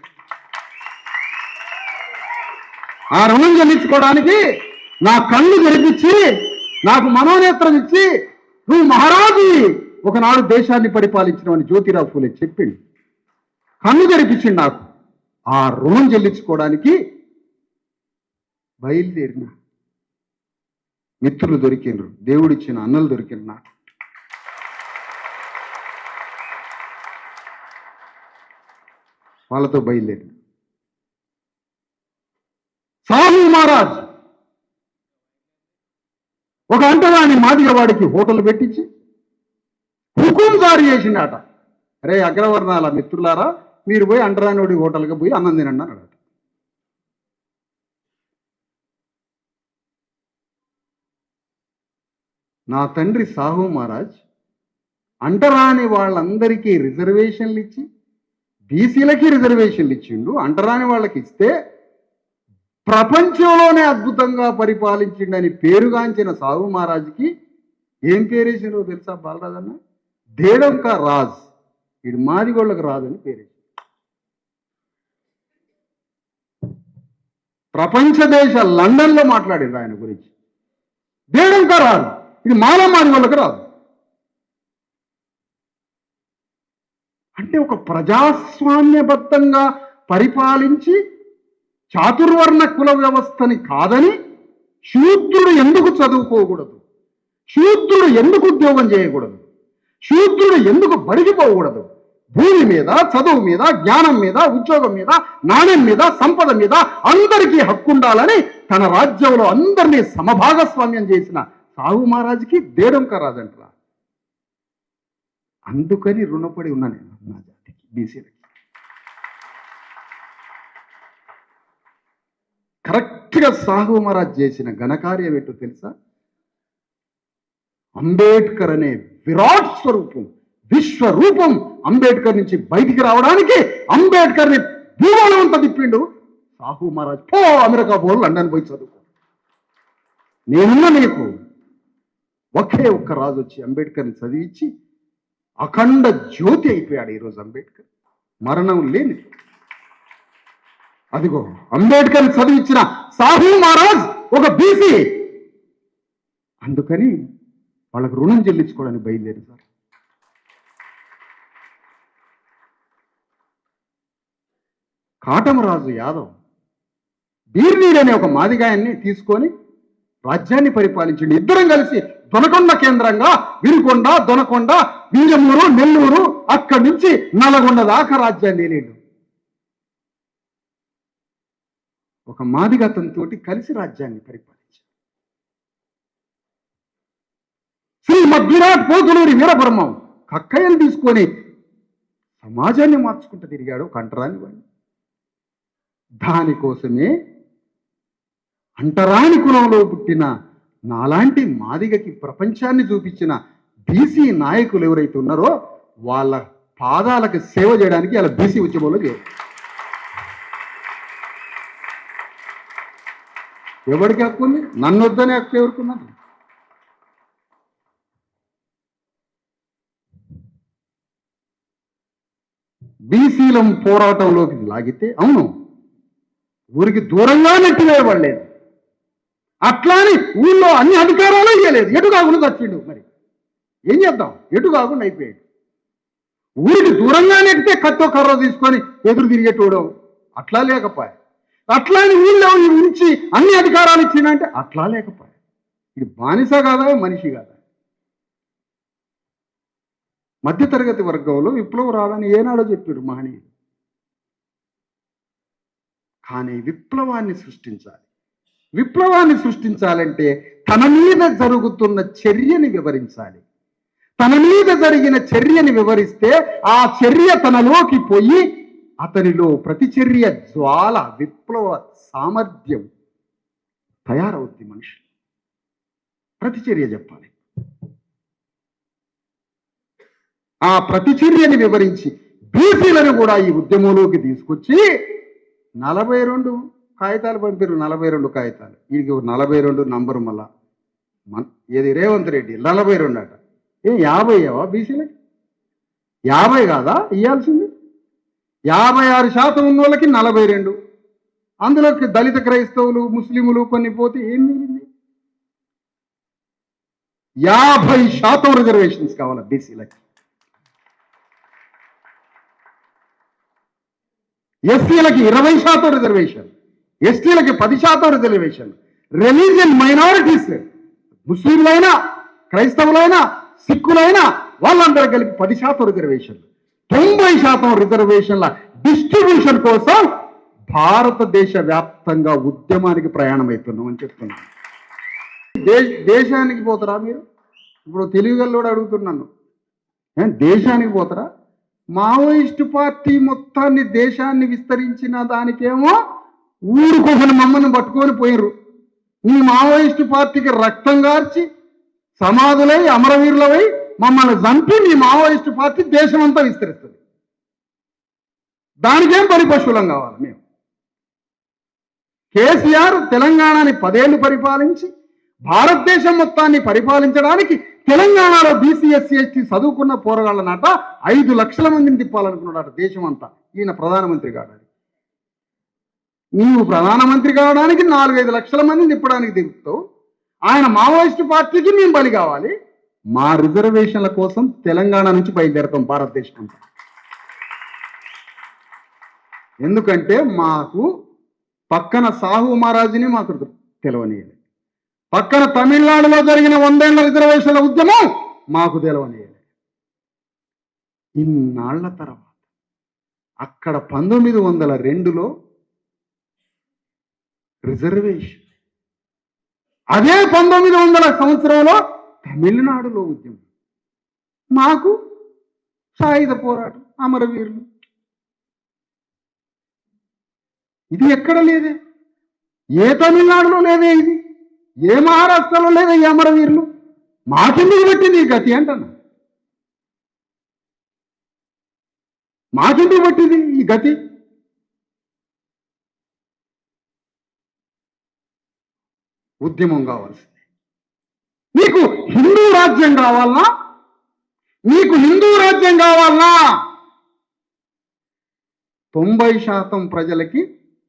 ఆ రుణం చెల్లించుకోవడానికి నా కళ్ళు తెరిపించి, నాకు మనోనేత్రం ఇచ్చి, నువ్వు మహారాజు ఒకనాడు దేశాన్ని పరిపాలించినవని జ్యోతిరావు ఫూలే చెప్పిండు. కన్ను తెరిపించిండు నాకు. ఆ రుణం చెల్లించుకోవడానికి బయలుదేరిన. మిత్రులు దొరికిండ్రు, దేవుడిచ్చిన అన్నలు దొరికిండ్రు నాకు. వాళ్ళతో బయలుదేరిన. సాహు మహారాజ్ ఒక అంటరాని మాదిగవాడికి హోటల్ పెట్టించి హుకుం జారీ చేసిండట. అరే అగ్రవర్ణాల మిత్రులారా, మీరు పోయి అంటరానివాడి హోటల్కి పోయి అన్నం తినండి అన్నాడట. నా తండ్రి సాహు మహారాజ్ అంటరాని వాళ్ళందరికీ రిజర్వేషన్లు ఇచ్చి, బీసీలకి రిజర్వేషన్లు ఇచ్చిండు. అంటరాని వాళ్ళకి ఇస్తే ప్రపంచంలోనే అద్భుతంగా పరిపాలించిండని పేరుగాంచిన సాహు మహారాజుకి ఏం పేరేసిందో తెలుసా బాలరాజన్న? దేడంక రాజ్. వీడు మాదిగోళ్ళకి రాజని పేరేసి ప్రపంచ దేశ లండన్లో మాట్లాడింది ఆయన గురించి. దేడంక రాజు, ఇది మాల మాదిగోళ్ళకి రాదు. అంటే ఒక ప్రజాస్వామ్యబద్ధంగా పరిపాలించి చాతుర్వర్ణ కుల వ్యవస్థని కాదని శూద్రుడు ఎందుకు చదువుకోకూడదు? శూద్రుడు ఎందుకు ఉద్యోగం చేయకూడదు? శూద్రుడు ఎందుకు బడికి పోకూడదు? భూమి మీద, చదువు మీద, జ్ఞానం మీద, ఉద్యోగం మీద, నాణ్యం మీద, సంపద మీద అందరికీ హక్కు ఉండాలని తన రాజ్యంలో అందరినీ సమభాగస్వామ్యం చేసిన సాహు మహారాజుకి దేడంక రాజంటరా. అందుకని రుణపడి ఉన్నా నేను నా జాతికి, బీసీలకి. కరెక్ట్గా సాహు మహారాజ్ చేసిన ఘనకార్యం ఏంటో తెలుసా? అంబేద్కర్ అనే విరాట్ స్వరూపం, విశ్వరూపం అంబేద్కర్ నుంచి బయటికి రావడానికి అంబేద్కర్ని భూగోళం అంతా తిప్పిండు సాహు మహారాజ్. పో అమెరికా పో, లండన్ పోయి చదువుకో, నేనున్నా నీకు. ఒకే ఒక్క రాజు వచ్చి అంబేద్కర్ని చదివించి అఖండ జ్యోతి అయిపోయాడు ఈరోజు అంబేద్కర్. మరణం లేని అదిగో అంబేద్కర్ చదివించిన సాహు మహారాజ్ ఒక బీసీ. అందుకని వాళ్ళకు రుణం చెల్లించుకోవడానికి బయలుదేరి సార్. కాటమరాజు యాదవ్ బీర్నీడ్ అనే ఒక మాదిగాయన్ని తీసుకొని రాజ్యాన్ని పరిపాలించండి. ఇద్దరం కలిసి దొనకొండ కేంద్రంగా వినుకొండ, దొనకొండ, వీరమూరు, నెల్లూరు, అక్కడి నుంచి నల్గొండ దాకా రాజ్యాన్ని ఏలేడు. ఒక మాదిగతంతో కలిసి రాజ్యాన్ని పరిపాలించారు. శ్రీ మద్విరాట్ పోతులూరి వీరబ్రహ్మం కక్కయ్యను తీసుకొని సమాజాన్ని మార్చుకుంటూ తిరిగాడు కంటరాని వాడిని. దానికోసమే అంటరాని కులంలో పుట్టిన నాలాంటి మాదిగకి ప్రపంచాన్ని చూపించిన బీసీ నాయకులు ఎవరైతే ఉన్నారో వాళ్ళ పాదాలకు సేవ చేయడానికి అలా బీసీ ఉద్యమంలో చేరు. ఎవరికి హక్కు ఉంది? నన్ను వద్దనే హక్కు ఎవరుకున్నది? బీసీలం పోరాటంలోకి లాగితే అవును ఊరికి దూరంగా నెట్టివేయబడలేదు. అట్లాని ఊళ్ళో అన్ని అధికారాలు ఇవ్వలేదు. ఎటు కాకుండా చచ్చిండు. మరి ఏం చేద్దాం? ఎటు కాకుండా అయిపోయాడు. ఊరికి దూరంగా నెట్టితే కట్టో కర్ర తీసుకొని ఎదురు తిరిగేటోడు అట్లా లేకపోయా. అట్లాని ఊళ్ళో ఉంచి అన్ని అధికారాలు ఇచ్చిందంటే అట్లా లేకపోయా. ఇది బానిస కాదా, మనిషి కాదా? మధ్యతరగతి వర్గంలో విప్లవం రాదని ఏనాడో చెప్పాడు మహనీయుడు. కానీ విప్లవాన్ని సృష్టించాలి. విప్లవాన్ని సృష్టించాలంటే తన మీద జరుగుతున్న చర్యని వివరించాలి. తన మీద జరిగిన చర్యని వివరిస్తే ఆ చర్య తనలోకి పోయి అతనిలో ప్రతిచర్య జ్వాల, విప్లవ సామర్థ్యం తయారవుద్ది. మనిషి ప్రతిచర్య చెప్పాలి. ఆ ప్రతిచర్యని వివరించి బీసీలను కూడా ఈ ఉద్యమంలోకి తీసుకొచ్చి 42 కాగితాలు పంపారు. 42 కాగితాలు. వీడికి 42 నంబరు. మళ్ళా ఏది రేవంత్ రెడ్డి 42 అట. 50 అయ్యావా బీసీలకి? 50 కాదా ఇవ్వాల్సింది? 56% ఉన్న వాళ్ళకి 42. అందులోకి దళిత క్రైస్తవులు, ముస్లింలు కొన్ని పోతే ఏం మిగిలింది? 50% రిజర్వేషన్స్ కావాలి బీసీలకి. ఎస్సీలకి 20% రిజర్వేషన్, ఎస్టీలకి 10% రిజర్వేషన్. రిలీజియన్ మైనారిటీస్ ముస్లింలైనా, క్రైస్తవులైనా, సిక్కులైనా వాళ్ళందరూ కలిపి 10% రిజర్వేషన్. 90% రిజర్వేషన్ల డిస్ట్రిబ్యూషన్ కోసం భారతదేశ వ్యాప్తంగా ఉద్యమానికి ప్రయాణం అవుతున్నాం అని చెప్తున్నాను. దేశానికి పోతారా మీరు? ఇప్పుడు తెలుగులో అడుగుతున్నాను, దేశానికి పోతారా? మావోయిస్టు పార్టీ మొత్తాన్ని దేశాన్ని విస్తరించిన దానికేమో ఊరుకోసని మమ్మల్ని పట్టుకొని పోయినరు. ఈ మావోయిస్టు పార్టీకి రక్తం గార్చి సమాధులై అమరవీరులవై మమ్మల్ని చంపి మీ మావోయిస్టు పార్టీ దేశమంతా విస్తరిస్తుంది. దానికేం పరిపశువులం కావాలి మేము? కేసీఆర్ తెలంగాణని 10 ఏళ్ళు పరిపాలించి భారతదేశం మొత్తాన్ని పరిపాలించడానికి తెలంగాణలో బీసీ, ఎస్సీ, ఎస్టీ చదువుకున్న పోరగాళ్ళ నాట 5 లక్షల మందిని తిప్పాలనుకున్నాడట దేశం అంతా. ఈయన ప్రధానమంత్రి కావడానికి, నీవు ప్రధానమంత్రి కావడానికి 4-5 లక్షల మందిని తిప్పడానికి తిరుగుతావు. ఆయన మావోయిస్టు పార్టీకి మేము బలి కావాలి. మా రిజర్వేషన్ల కోసం తెలంగాణ నుంచి బయలుదేరుతాం భారతదేశం అంతా. ఎందుకంటే మాకు పక్కన సాహు మహారాజుని మాకు తెలవనీయాలి, పక్కన తమిళనాడులో జరిగిన 100 ఏళ్ల రిజర్వేషన్ల ఉద్యమం మాకు తెలవనీయాలి. ఇన్నాళ్ల తర్వాత అక్కడ 1902లో రిజర్వేషన్, అదే 1900 సంవత్సరంలో తమిళనాడులో ఉద్యమం, మాకు సాయుధ పోరాటం, అమరవీరులు. ఇది ఎక్కడ లేదే? ఏ తమిళనాడులో లేదే? ఇది ఏ మహారాష్ట్రలో లేదే? ఈ అమరవీరులు మాకెందుకు పట్టింది ఈ గతి అంటన్నా? మాకెందుకు పట్టింది ఈ గతి? ఉద్యమం కావాల్సింది. నీకు హిందూ రాజ్యం కావాలనా? నీకు హిందూ రాజ్యం కావాలనా? 90% ప్రజలకి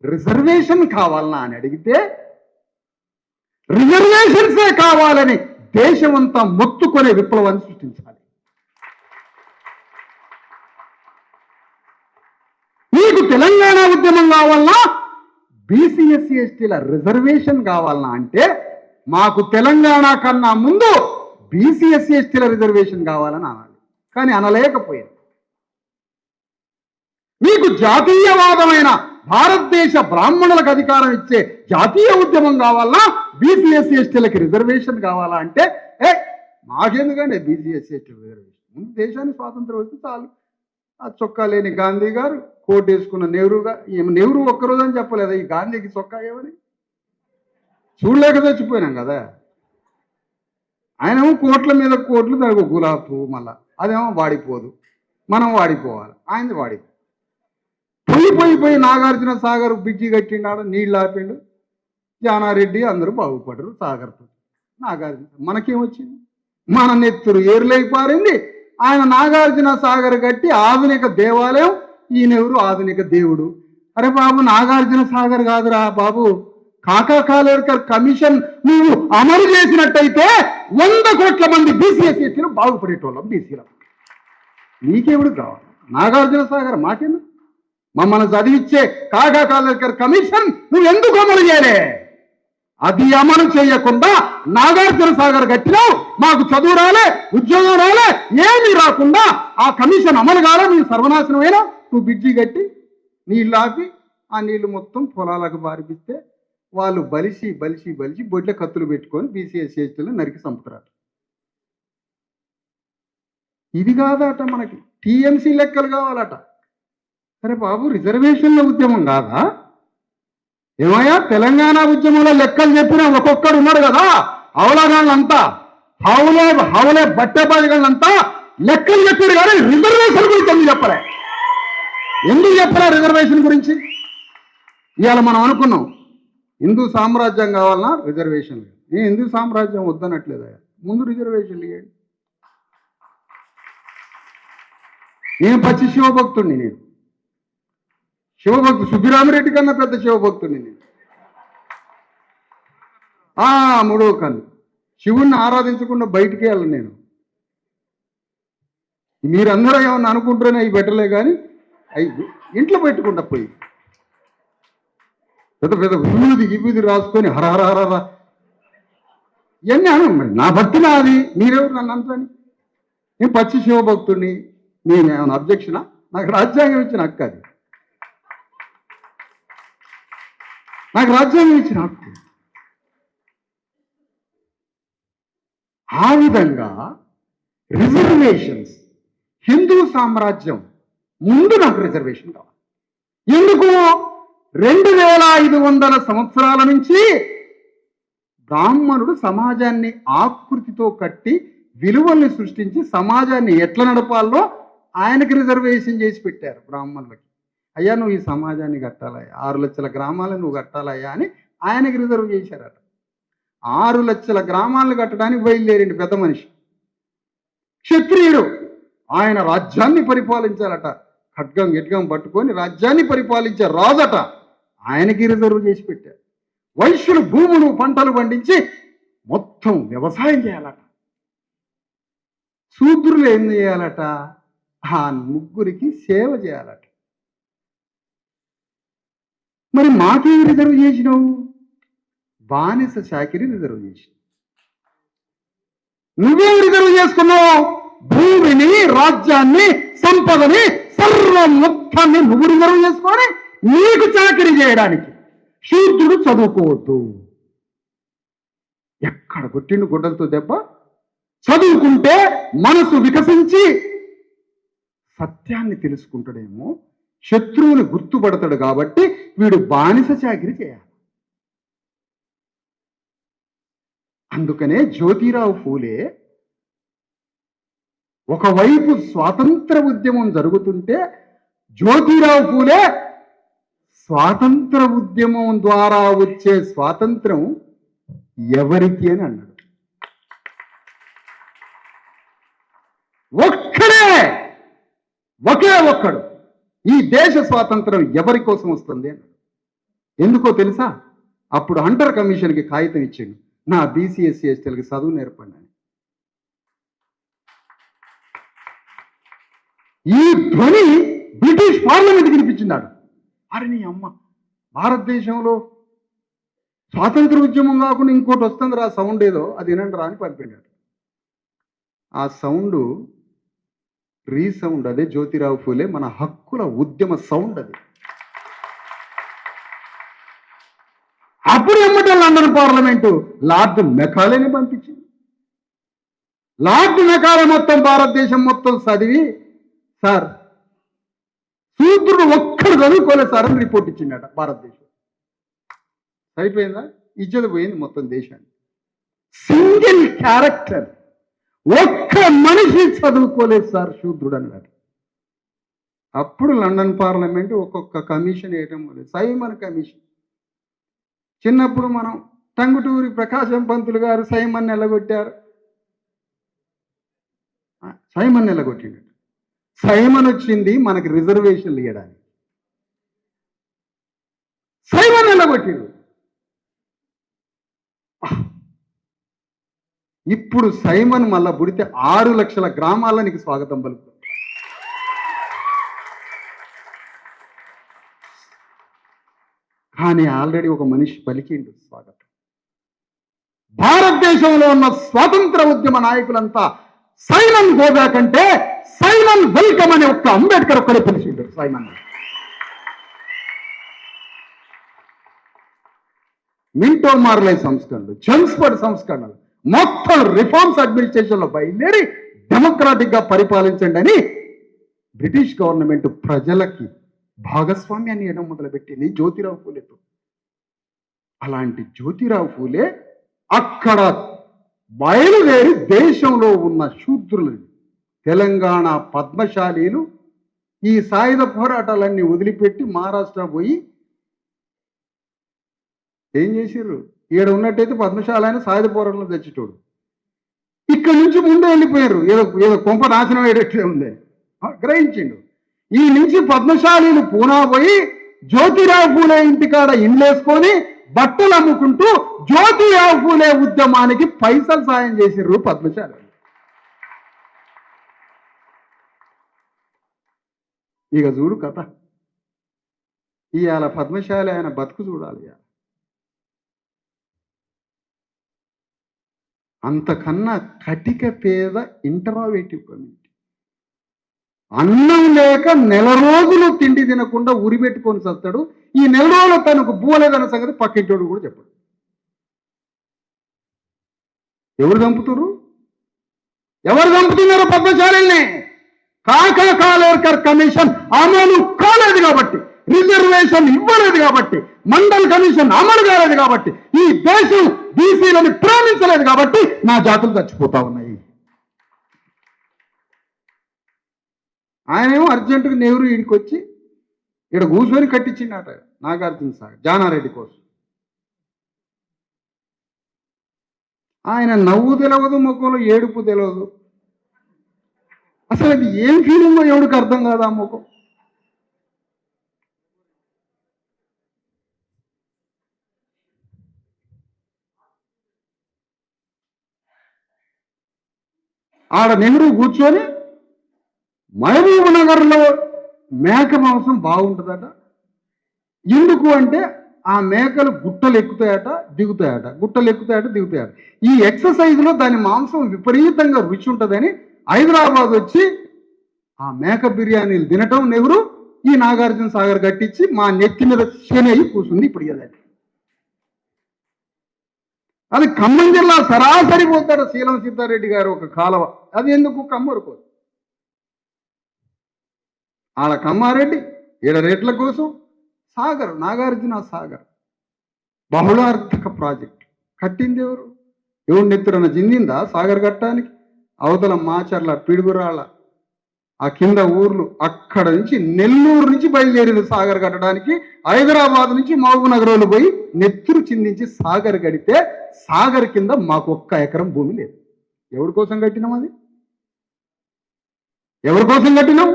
రిజర్వేషన్ కావాలనా అని అడిగితే రిజర్వేషన్సే కావాలని దేశమంతా మొత్తుకునే విప్లవాన్ని సృష్టించాలి. మీకు తెలంగాణ ఉద్యమం కావాలన్నా బీసీ ఎస్సీ ఎస్టీల రిజర్వేషన్ కావాలన్నా అంటే మాకు తెలంగాణ కన్నా ముందు బీసీ ఎస్సీ ఎస్టీల రిజర్వేషన్ కావాలని అనాలి. కానీ అనలేకపోయింది. మీకు జాతీయవాదమైన భారతదేశ బ్రాహ్మణులకు అధికారం ఇచ్చే జాతీయ ఉద్యమం కావాలా, బీసీ ఎస్సీ ఎస్టీలకి రిజర్వేషన్ కావాలా అంటే మాకెందుకండి బీసీ ఎస్సీ ఎస్టీ రిజర్వేషన్? ముందు దేశానికి స్వాతంత్రం వస్తే చాలు. ఆ చొక్కా లేని గాంధీ గారు, కోట్ వేసుకున్న నెహ్రూ ఒక్కరోజు అని చెప్పలేదు ఈ గాంధీకి చొక్కా ఏమని. చూడలేక చచ్చిపోయినాం కదా. ఆయనేమో కోట్ల మీద కోట్లు, దానికి గులాబీ పువ్వు, మళ్ళా అదేమో వాడిపోదు, మనం వాడిపోవాలి, ఆయనది వాడిపో. పోయి నాగార్జున సాగర్ బ్రిడ్జి కట్టిండాడు, నీళ్ళు ఆపిండు, జానారెడ్డి అందరూ బాగుపడరు సాగర్తో. నాగార్జున మనకేమొచ్చింది? మన నెత్తురు ఏరులేకి పారింది. ఆయన నాగార్జున సాగర్ కట్టి ఆధునిక దేవాలయం, ఈయనెవరు ఆధునిక దేవుడు. అరే బాబు, నాగార్జున సాగర్ కాదురా బాబు, కాకా కాలేకర్ కమిషన్ నువ్వు అమలు చేసినట్టయితే 100 కోట్ల మంది బీసీ ఎస్సీలు బాగుపడేటోళ్ళం బీసీలో. నీకెవడు కావాలి నాగార్జున సాగర్? మాకెందుకు? మమ్మల్ని చదివిచ్చే కాకా కాలేకర్ కమిషన్ నువ్వు ఎందుకు అమలు చేయలే? అది అమలు చేయకుండా నాగార్జున సాగర్ కట్టినావు, మాకు చదువు రాలే, ఉద్యోగం రాలే, ఏమీ రాకుండా ఆ కమిషన్ అమలు కాలే, నువ్వు సర్వనాశనమైనా. నువ్వు బ్రిడ్జి కట్టి నీళ్ళు ఆపి ఆ నీళ్లు మొత్తం పొలాలకు బారిపిస్తే వాళ్ళు బలిసి బొడ్ల కత్తులు పెట్టుకొని బీసీ ఎస్సీ ఎస్టీలు నరికి చంపుతారు. ఇది కాదట మనకి, టీఎంసీ లెక్కలు కావాలట. అరే బాబు, రిజర్వేషన్ల ఉద్యమం కాదా? ఏమయ్యా, తెలంగాణ ఉద్యమంలో లెక్కలు చెప్పిన ఒక్కొక్కడు ఉన్నాడు కదా, అవలగాళ్ళంతా హౌలే బట్టెబాయిగాళ్ళంతా లెక్కలు చెప్పారు కానీ రిజర్వేషన్ గురించి ఎందుకు చెప్పలే రిజర్వేషన్ గురించి? ఇవాళ మనం అనుకున్నాం హిందూ సామ్రాజ్యం కావాలన్నా రిజర్వేషన్లు. నేను హిందూ సామ్రాజ్యం వద్దనట్లేదా, ముందు రిజర్వేషన్లు ఇవ్వండి. నేను పచ్చి శివభక్తుడిని, నేను శివభక్తు సుబ్బిరామిరెడ్డి కన్నా పెద్ద శివభక్తుడిని నేను. మూడో కన్ను శివుణ్ణి ఆరాధించకుండా బయటికి వెళ్ళను నేను. మీరందరూ ఏమన్నా అనుకుంటారని అవి పెట్టలే కానీ అవి ఇంట్లో పెట్టుకుంటా పోయి పెద్ద విభూది రాసుకొని హరహర ఇవన్నీ అను. నా భక్తి నాది, మీరెవరు నన్ను అంతని? నేను పచ్చి శివభక్తుడిని. నేను ఏమైనా అబ్జెక్షనా? నాకు రాజ్యాంగం ఇచ్చిన హక్కు అది, నాకు రాజ్యాంగం ఇచ్చిన హక్కు. ఆ విధంగా రిజర్వేషన్స్, హిందూ సామ్రాజ్యం ముందు నాకు రిజర్వేషన్ కావాలి. ఎందుకు? 2500 సంవత్సరాల నుంచి బ్రాహ్మణుడు సమాజాన్ని ఆకృతితో కట్టి విలువల్ని సృష్టించి సమాజాన్ని ఎట్లా నడపాలో ఆయనకి రిజర్వేషన్ చేసి పెట్టారు బ్రాహ్మణులకి. అయ్యా నువ్వు ఈ సమాజాన్ని కట్టాలయ్యా, 6 లక్షల గ్రామాలను నువ్వు కట్టాలయ్యా అని ఆయనకి రిజర్వ్ చేశారట. 6 లక్షల గ్రామాలను కట్టడానికి బయలుదేరింది పెద్ద మనిషి, క్షత్రియుడు. ఆయన రాజ్యాన్ని పరిపాలించాలట, ఖడ్గం గిడ్గం పట్టుకొని రాజ్యాన్ని పరిపాలించే రాజట, ఆయనకి రిజర్వ్ చేసి పెట్టారు. వైశ్యులు భూములు పంటలు పండించి మొత్తం వ్యవసాయం చేయాలట. శూద్రులు ఏం చేయాలట? ఆ ముగ్గురికి సేవ చేయాలట. మరి మాకేం రిజర్వ్ చేసినావు? బానిస చాకిరి రిజర్వ్ చేసినావు. నువ్వేం రిజర్వ్ చేసుకున్నావు? భూమిని, రాజ్యాన్ని, సంపదని, సర్వం మొత్తాన్ని నువ్వు రిజర్వ్ చేసుకొని నీకు చాకరీ చేయడానికి. శూద్రుడు చదువుకోవద్దు. ఎక్కడ కొట్టిండు గుడ్డలతో దెబ్బ? చదువుకుంటే మనసు వికసించి సత్యాన్ని తెలుసుకుంటాడేమో, శత్రువుని గుర్తుపడతాడు. కాబట్టి వీడు బానిస చాకిరీ చేయాలి. అందుకనే జ్యోతిరావు ఫూలే ఒకవైపు స్వాతంత్ర ఉద్యమం జరుగుతుంటే జ్యోతిరావు ఫూలే స్వాతంత్ర ఉద్యమం ద్వారా వచ్చే స్వాతంత్రం ఎవరికి అని అన్నాడు. ఒకే ఒక్కడు ఈ దేశ స్వాతంత్రం ఎవరి కోసం వస్తుంది అన్నాడు. ఎందుకో తెలుసా? అప్పుడు హంటర్ కమిషన్కి కాగితం ఇచ్చిండు, నా బీసీ ఎస్సీ ఎస్టీలకి చదువు నేర్పండి అని. ఈ ధ్వని బ్రిటిష్ పార్లమెంట్ వినిపించినాడు. అరే నీ అమ్మ, భారతదేశంలో స్వాతంత్ర ఉద్యమం కాకుండా ఇంకోటి వస్తుంది రా సౌండ్, ఏదో అది వినండి రా అని పంపించాడు. ఆ సౌండ్ రీసౌండ్, అదే జ్యోతిరావు ఫూలే మన హక్కుల ఉద్యమ సౌండ్ అది. అప్పుడు ఎమ్మటే లండన్ పార్లమెంటు లార్డ్ మెకాలేని పంపించింది. లార్డ్ మెకాలే మొత్తం భారతదేశం మొత్తం చదివి, సార్ శూద్రుడు ఒక్కడు చదువుకోలేదు సార్ అని రిపోర్ట్ ఇచ్చిండట భారతదేశం. సరిపోయిందా? ఇజ్జత పోయింది మొత్తం దేశాన్ని. సింగిల్ క్యారెక్టర్, ఒక్క మనిషి చదువుకోలేదు సార్ శూద్రుడు అన్నాడు. అప్పుడు లండన్ పార్లమెంట్ ఒక్కొక్క కమిషన్ వేయటం లేదు. Simon commission. చిన్నప్పుడు మనం టంగుటూరి ప్రకాశం పంతులు గారు సైమన్ ఎల్లగొట్టారు. సైమన్ ఎల్లగొట్టిండు. సైమన్ వచ్చింది మనకి రిజర్వేషన్లు ఇవ్వడానికి. సైమన్ ఎల్లగొట్టిండు. ఇప్పుడు సైమన్ మళ్ళా పుడితే 6 లక్షల గ్రామాల నీకు స్వాగతం పలుకుతుంది. కానీ ఆల్రెడీ ఒక మనిషి పలికిండు స్వాగతం. భారతదేశంలో ఉన్న స్వాతంత్ర ఉద్యమ నాయకులంతా సైమన్ గోదా కంటే సైమన్ వెల్కమ్ అనే ఒక్క అంబేద్కర్ ఒక్కడే పిలిచిండు సైమన్. మింటో మార్లే సంస్కరణలు, చెమ్స్ఫర్డ్ సంస్కరణలు, మొత్తం రిఫార్మ్స్ అడ్మినిస్ట్రేషన్లో బయలుదేరి డెమోక్రాటిక్ గా పరిపాలించండి అని బ్రిటిష్ గవర్నమెంట్ ప్రజలకి భాగస్వామ్యాన్ని ఇవ్వడం మొదలుపెట్టింది జ్యోతిరావు ఫూలేతో. అలాంటి జ్యోతిరావు ఫూలే అక్కడ బయలుదేరి దేశంలో ఉన్న శూద్రులని, తెలంగాణ పద్మశాలీలు ఈ సాయుధ పోరాటాలన్నీ వదిలిపెట్టి మహారాష్ట్ర పోయి ఏం చేసిర్రు? ఈడ ఉన్నట్టయితే పద్మశాల అయినా సాయుధ పోరాటంలో తెచ్చేటోడు. ఇక్కడి నుంచి ముందే వెళ్ళిపోయారు. ఏదో ఏదో కొంప నాశనం అయ్యేటట్లే ఉంది గ్రహించిండు. ఈ నుంచి పద్మశాలీలు పూనా పోయి జ్యోతిరావు ఫూలే ఇంటికాడ ఇండ్లేసుకొని బట్టలు అమ్ముకుంటూ జ్యోతిరావు ఫూలే ఉద్యమానికి పైసలు సాయం చేసిర్రు పద్మశాలి. ఇక చూడు కథ. ఇవాళ పద్మశాలి ఆయన బతుకు చూడాలి. అంతకన్నా కటిక పేద ఇంటరావేటివ్ కమ్యూనిటీ. అన్నం లేక నెల రోజులు తిండి తినకుండా ఉరి పెట్టుకొని చస్తాడు. ఈ నెల రోజులు తనకు బూలేదన్న సంగతి పక్కింటోడు కూడా చెప్పాడు. ఎవరు చంపుతున్నారు? ఎవరు చంపుతున్నారు పద్మశాలిని? కాకా కాలేకర్ కమిషన్ అమలు కాలేదు కాబట్టి, రిజర్వేషన్ ఇవ్వలేదు కాబట్టి, మండల్ కమిషన్ అమలు కాలేదు కాబట్టి, ఈ దేశం బీసీలను ప్రేమించలేదు కాబట్టి నా జాతులు చచ్చిపోతా ఉన్నాయి. ఆయనేమో అర్జెంటుగా నెహ్రూ ఈడికి వచ్చి ఇక్కడ కూర్చొని కట్టించిండట నాగార్జున సాగర్ జానారెడ్డి కోసం. ఆయన నవ్వు తెలియదు, ముఖంలో ఏడుపు తెలియదు. అసలు అది ఏం ఫీలింగో ఎవడికి అర్థం కాదు ఆ ముఖం. ఆడ నెహ్రూ కూర్చొని మహబూబ్ నగర్లో మేక మాంసం బాగుంటుందట. ఎందుకు అంటే ఆ మేకలు గుట్టలు ఎక్కుతాయట దిగుతాయట, గుట్టలు ఎక్కుతాయట దిగుతాయట. ఈ ఎక్సర్సైజ్లో దాని మాంసం విపరీతంగా రుచి ఉంటుందని హైదరాబాద్ వచ్చి ఆ మేక బిర్యానీలు తినటం నెహ్రూ ఈ నాగార్జున సాగర్ కట్టించి మా నెత్తి మీద శని అయి కూర్చుంది. ఇప్పుడు అది ఖమ్మం జిల్లా సరాసరి పోతాడు శీలం సిద్ధారెడ్డి గారు ఒక కాలువ. అది ఎందుకు కమ్మరుకోదు? ఆడ కమ్మారెడ్డి, ఈడ రేట్ల కోసం సాగర్, నాగార్జున సాగర్ బహుళార్థక ప్రాజెక్ట్ కట్టింది ఎవరు? ఎవరు నెత్తురన్న జిందిందా సాగర్ కట్టడానికి? అవతల మాచర్ల, పిడుగురాళ్ళ, ఆ కింద ఊర్లు, అక్కడ నుంచి నెల్లూరు నుంచి బయలుదేరిన సాగర్ కట్టడానికి హైదరాబాద్ నుంచి మహబూబ్ నగర్లో పోయి నెత్తురు చిందించి సాగర్ కడితే సాగర్ కింద మాకు 1 ఎకరం భూమి లేదు. ఎవరి కోసం కట్టినాం? అది ఎవరి కోసం కట్టినాం?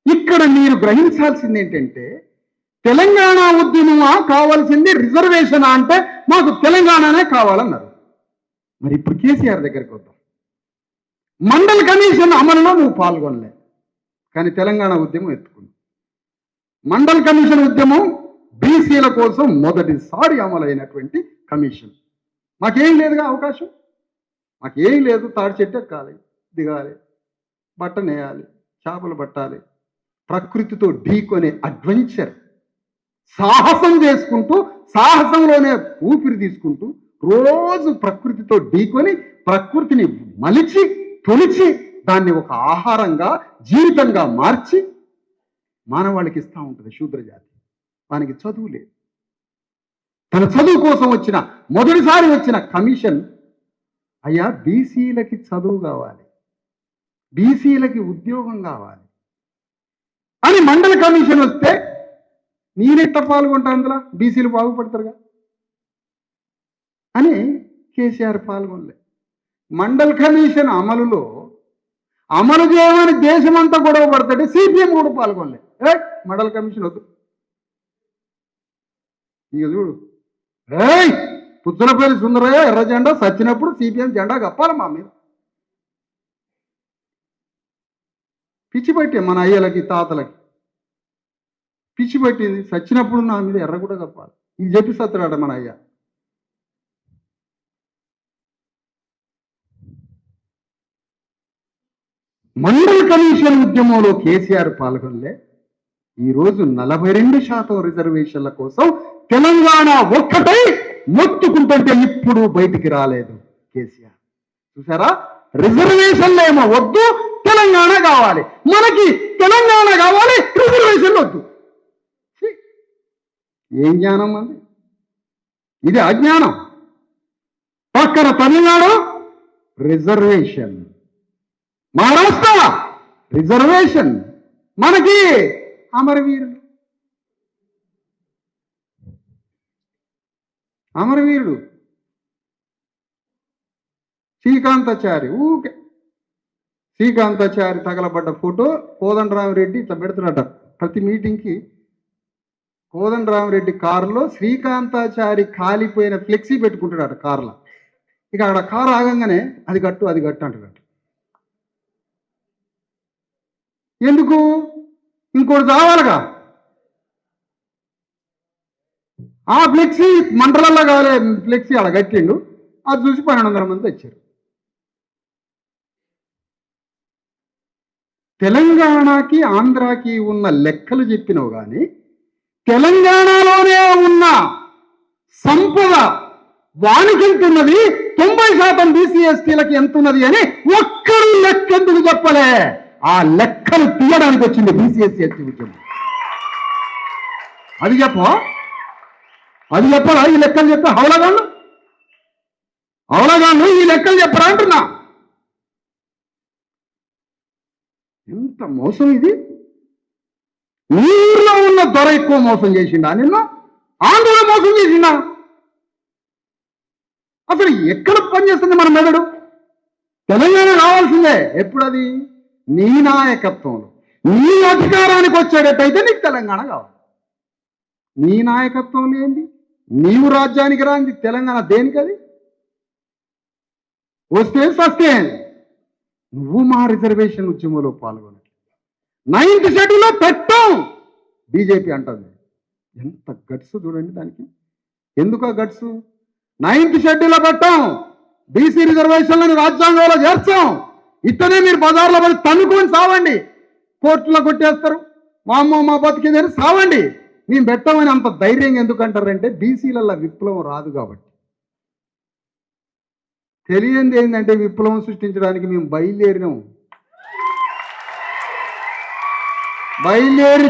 ఇక్కడ మీరు గ్రహించాల్సింది ఏంటంటే తెలంగాణ ఉద్యమమా కావాల్సింది రిజర్వేషన్ అంటే మాకు తెలంగాణనే కావాలన్నారు. మరి ఇప్పుడు కేసీఆర్ దగ్గరికి వద్దాం. మండల్ కమిషన్ అమలులో నువ్వు పాల్గొనలే, కానీ తెలంగాణ ఉద్యమం ఎత్తుకుంది. మండల్ కమిషన్ ఉద్యమం బీసీల కోసం మొదటిసారి అమలైనటువంటి కమిషన్. మాకేం లేదుగా అవకాశం, మాకేం లేదు. తాడి చెట్టు ఎక్కాలి, దిగాలి, బట్ట నేయాలి, చేపలు పట్టాలి, ప్రకృతితో ఢీకొనే అడ్వెంచర్, సాహసం చేసుకుంటూ సాహసంలోనే ఊపిరి తీసుకుంటూ రోజు ప్రకృతితో ఢీకొని ప్రకృతిని మలిచి తొలిచి దాన్ని ఒక ఆహారంగా జీవితంగా మార్చి మానవాళికి ఇస్తూ ఉంటుంది శూద్రజాతి. వానికి చదువు లేదు. తన చదువు కోసం వచ్చిన మొదటిసారి వచ్చిన కమిషన్, అయ్యా బీసీలకి చదువు కావాలి, బీసీలకి ఉద్యోగం కావాలి అని మండల కమిషన్ వస్తే నేనెట్ట పాల్గొంటా, అందులో బీసీలు బాగుపడతారుగా అని కేసీఆర్ పాల్గొనలే. మండల్ కమిషన్ అమలు చేయమని దేశమంతా గొడవ పడతాడు, సిపిఎం కూడా పాల్గొనలే. మండల్ కమిషన్ వద్దు. ఇక చూడు, పుచ్చలపల్లి సుందరయ్య ఎర్ర జెండా సచ్చినప్పుడు సిపిఎం జెండా కప్పాలి మా మీద. పిచ్చి పట్టే మన అయ్యలకి తాతలకి పిచ్చి పట్టింది. సచ్చినప్పుడు నా మీద ఎర్ర కూడా కప్పాలి, ఇది చెప్పి సత్తాడ మన అయ్య. మండల కమిషన్ ఉద్యమంలో కేసీఆర్ పాల్గొనలే. ఈరోజు 42% రిజర్వేషన్ల కోసం తెలంగాణ ఒక్కటై మొత్తుకుంటుంటే ఇప్పుడు బయటికి రాలేదు కేసీఆర్. చూసారా, రిజర్వేషన్లు ఏమో వద్దు, తెలంగాణ కావాలి, మనకి తెలంగాణ కావాలి, రిజర్వేషన్లు వద్దు. ఏం జ్ఞానం అండి ఇది? అజ్ఞానం. పక్కన తమిళనాడు రిజర్వేషన్, మహారాష్ట్ర రిజర్వేషన్, మనకి అమరవీరుడు శ్రీకాంతాచారి. ఊకే శ్రీకాంతాచారి తగలబడ్డ ఫోటో కోదండరామిరెడ్డి ఇట్లా పెడుతున్నట ప్రతి మీటింగ్కి. కోదండరామిరెడ్డి కారులో శ్రీకాంతాచారి కాలిపోయిన ఫ్లెక్సీ పెట్టుకుంటాడట కారులో. ఇక అక్కడ కారు ఆగంగానే అది కట్టు అంటాడట. ఎందుకు? ఇంకోటి కావాలిగా. ఆ ఫ్లెక్సీ మంటలల్లో కాలే ఫ్లెక్సీ అలా కట్టిండు, అది చూసి 1200 మంది వచ్చారు. తెలంగాణకి ఆంధ్రాకి ఉన్న లెక్కలు చెప్పినవు కానీ తెలంగాణలోనే ఉన్న సంపద వానికి ఎంతున్నది, 90% బీసీ ఎస్టీలకి ఎంతున్నది అని ఒక్కరు లెక్కెందుకు చెప్పలే? ఆ లెక్కలు తీయడానికి వచ్చింది బీసీ ఎస్సీ ఎస్టీ ఉద్యమం. అది చెప్పరా? ఈ లెక్కలు చెప్పే హౌలగాళ్ళు ఈ లెక్కలు చెప్పరా అంటున్నా. ఎంత మోసం ఇది! నీ ఊర్లో ఉన్న దొర ఎక్కువ మోసం చేసిండా నిన్ను? ఆంధ్రలో మోసం చేసిండా? అసలు ఎక్కడ పనిచేస్తుంది మన మెదడు? తెలంగాణ కావాల్సిందే. ఎప్పుడది? నీ నాయకత్వంలో, నీ అధికారానికి వచ్చేటట్టయితే నీకు తెలంగాణ కావాలి. నీ నాయకత్వం ఏంది? నీవు రాజ్యానికి రాంది తెలంగాణ దేనికది? వస్తే సస్తే నువ్వు మా రిజర్వేషన్ ఉద్యమంలో పాల్గొనట్లేదు. 9th షెడ్యూల్లో పెట్టాం బీజేపీ అంటుంది. ఎంత గట్స్ చూడండి దానికి. ఎందుకు ఆ గట్స్? 9th షెడ్యూల్లో పెట్టాం, బీసీ రిజర్వేషన్లను రాజ్యాంగంలో చేర్చాం. ఇట్టనే మీరు బజార్లో పడి తన్నుకొని సావండి, కోర్టులో కొట్టేస్తారు, మా అమ్మ మా బతికిందని సావండి. మేము పెట్టామని అంత ధైర్యంగా ఎందుకంటారంటే బీసీలలో విప్లవం రాదు కాబట్టి. తెలియంది ఏంటంటే విప్లవం సృష్టించడానికి మేము బయలుదేరి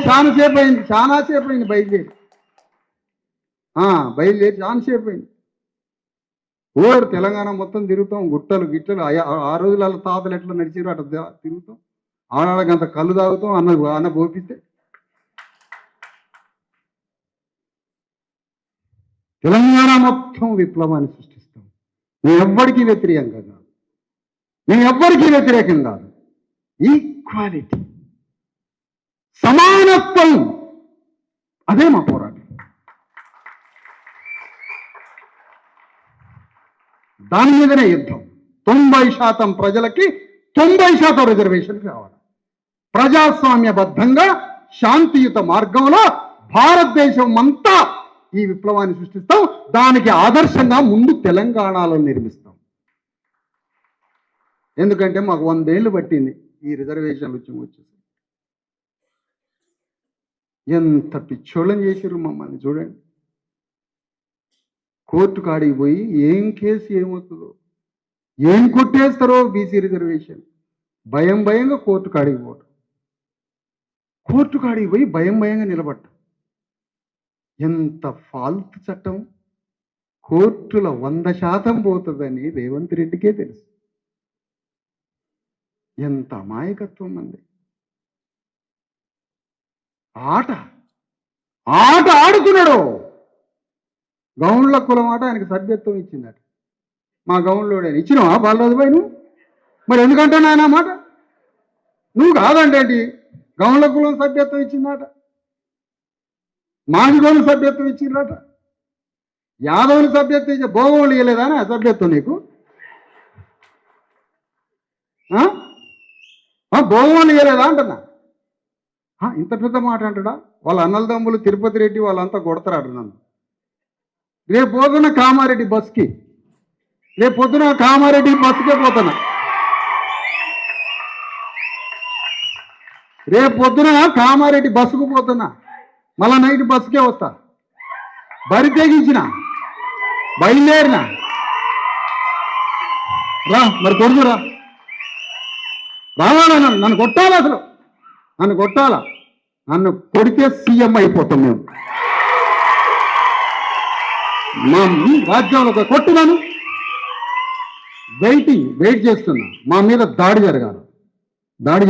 చాలాసేపు అయింది బయలుదేరి చాలాసేపు అయింది. ఓరు తెలంగాణ మొత్తం తిరుగుతాం, గుట్టలు గిట్టలు. ఆ రోజులలో తాతలు ఎట్లా నడిచారు అట్లా తిరుగుతాం, ఆడగంత కళ్ళు తాగుతాం, అన్న పోపిస్తే. తెలంగాణ మొత్తం విప్లవాన్ని సృష్టిస్తాం. మేము ఎవ్వరికీ వ్యతిరేకం కాదు. ఈక్వాలిటీ, సమానత్వం, అదే మా పోరాటం. దాని మీదనే యుద్ధం. 90% ప్రజలకి 90% రిజర్వేషన్ కావాలి. ప్రజాస్వామ్యబద్ధంగా శాంతియుత మార్గంలో భారతదేశం అంతా ఈ విప్లవాన్ని సృష్టిస్తాం. దానికి ఆదర్శంగా ముందు తెలంగాణలో నిర్మిస్తాం. ఎందుకంటే మాకు 100 ఏళ్ళు పట్టింది ఈ రిజర్వేషన్లు వచ్చేసి. ఎంత పిచ్చోళ్ళని చేశారు మమ్మల్ని చూడండి. కోర్టు కాడికి పోయి ఏం కేసు ఏమవుతుందో, ఏం కొట్టేస్తారో బీసీ రిజర్వేషన్ భయంగా కోర్టు కాడికి పోవటం. కోర్టు కాడికి పోయి భయంగా నిలబడటం. ఎంత ఫాల్తు చట్టం. కోర్టుల 100% పోతుందని రేవంత్ రెడ్డికే తెలుసు. ఎంత అమాయకత్వం అంది. ఆట ఆడుతున్నాడు. గౌన్ల కులం ఆట ఆయనకు సభ్యత్వం ఇచ్చిందట. మా గౌన్లోడే ఇచ్చినావా బాలరాజుబాయి నువ్వు? మరి ఎందుకంటే నాయన మాట నువ్వు కాదంటే గౌన్ల కులం సభ్యత్వం ఇచ్చిందట, మాదిగోలు సభ్యత్వం ఇచ్చిందట, యాదవులు సభ్యత్వం ఇచ్చే భోగోళ్ళు ఇవ్వలేదా ఆ సభ్యత్వం నీకు? భోగోళ్ళు ఇవ్వలేదా అంటున్నా. ఇంత పెద్ద మాట అంటాడా? వాళ్ళ అన్నలదమ్ములు తిరుపతి రెడ్డి వాళ్ళంతా కొడతారు నన్ను. రేపు పోతున్న కామారెడ్డి బస్కి, రేపు పొద్దున కామారెడ్డి బస్సుకే పోతున్నా. రేపు పొద్దున కామారెడ్డి బస్సుకు పోతున్నా. మళ్ళా నైట్ బస్సుకే వస్తా. బరి తెగించిన బయలుదేరిన రా. మరి కొడుకురా రావాలా? నన్ను కొట్టాలా? అసలు నన్ను కొట్టాలా? నన్ను కొడితే సీఎం అయిపోతాం మేము. మా రాజ్యంలో కొట్టున్నాను. వెయిట్ చేస్తున్నా. మా మీద దాడి జరగాలి. దాడి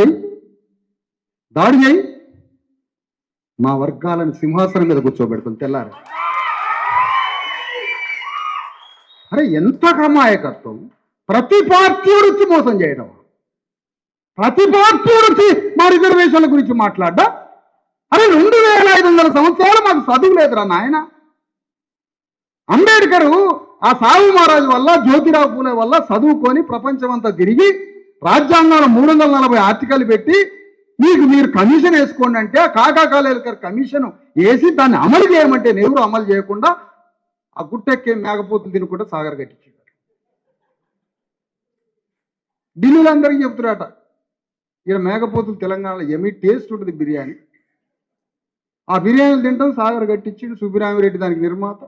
చేయి. మా వర్గాలను సింహాసనం మీద కూర్చోబెడుతుంది తెల్లారి. అరే ఎంత అమాయకత్వం. ప్రతి పార్టీ వచ్చి మోసం చేయడం, ప్రతి పార్టీ వచ్చి మా రిజర్వేషన్ల గురించి మాట్లాడ్డా. అరే 2500 సంవత్సరాలు మాకు చదువు లేదురా నాయన. అంబేద్కరు ఆ సాహు మహారాజు వల్ల, జ్యోతిరావు పూలే వల్ల చదువుకొని ప్రపంచం అంతా తిరిగి రాజ్యాంగంలో 340 ఆర్టికల్ పెట్టి మీరు కమిషన్ వేసుకోండి అంటే కాకా కాలేకర్ కమిషన్ వేసి దాన్ని అమలు చేయమంటే నెహ్రూ అమలు చేయకుండా ఆ గుట్టెక్కే మేకపోతులు తినుకుంటే సాగర్ కట్టించాడు. ఢిల్లీలో అందరికీ చెప్తున్నారట, ఇక్కడ మేకపోతులు తెలంగాణలో ఏమీ టేస్ట్ ఉంటుంది బిర్యానీ. ఆ బిర్యానీలు తింటాం సాగర్ కట్టించాడు. సుబ్బిరామిరెడ్డి దానికి నిర్మాత.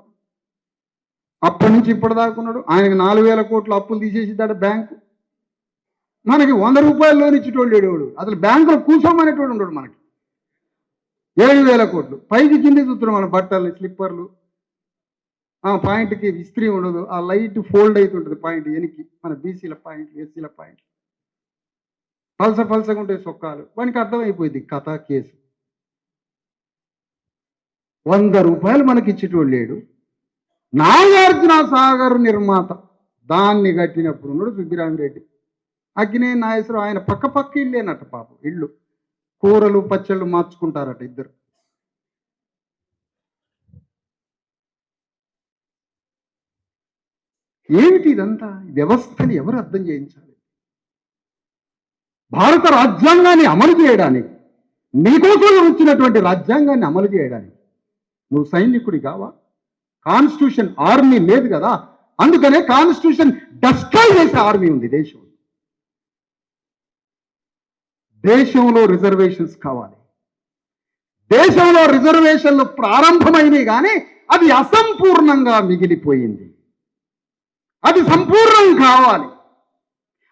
అప్పటి నుంచి ఇప్పటిదాకున్నాడు. ఆయనకి 4000 కోట్ల అప్పులు తీసేసిద్దాడు బ్యాంకు. మనకి 100 రూపాయలు లోన్ ఇచ్చేటోళ్ళు లేడు. అసలు బ్యాంకులో కూర్చోమనేటోడు ఉండడు. మనకి 7000 కోట్లు పైకి కింద చూస్తున్నాం. మన బట్టలు, స్లిప్పర్లు, పాయింట్కి ఇస్త్రీ ఉండదు. ఆ లైట్ ఫోల్డ్ అవుతుంటుంది పాయింట్ వెనక్కి. మన బీసీల పాయింట్, ఎస్సీల పాయింట్ పలసగా ఉంటాయి సొక్కాలు. వానికి అర్థమైపోయింది కథ కేసు. 100 రూపాయలు మనకి ఇచ్చేటోళ్ళు లేడు. నాగార్జున సాగర్ నిర్మాత దాన్ని కట్టినప్పుడు ఉన్నాడు సుబ్బిరామిరెడ్డి. అగ్నే నాగేశ్వరరావు ఆయన పక్క ఇల్లేనట పాపం. ఇళ్ళు కూరలు పచ్చళ్ళు మార్చుకుంటారట ఇద్దరు. ఏమిటి ఇదంతా? వ్యవస్థని ఎవరు అర్థం చేయించాలి? భారత రాజ్యాంగాన్ని అమలు చేయడానికి, నీకోసం వచ్చినటువంటి రాజ్యాంగాన్ని అమలు చేయడానికి నువ్వు సైనికుడి కావా? కాన్స్టిట్యూషన్ ఆర్మీ లేదు కదా. అందుకనే కాన్స్టిట్యూషన్ డస్ట్రాయ్ చేసే ఆర్మీ ఉంది దేశంలో. దేశంలో రిజర్వేషన్స్ కావాలి. దేశంలో రిజర్వేషన్లు ప్రారంభమైనవి కానీ అది అసంపూర్ణంగా మిగిలిపోయింది. అది సంపూర్ణం కావాలి.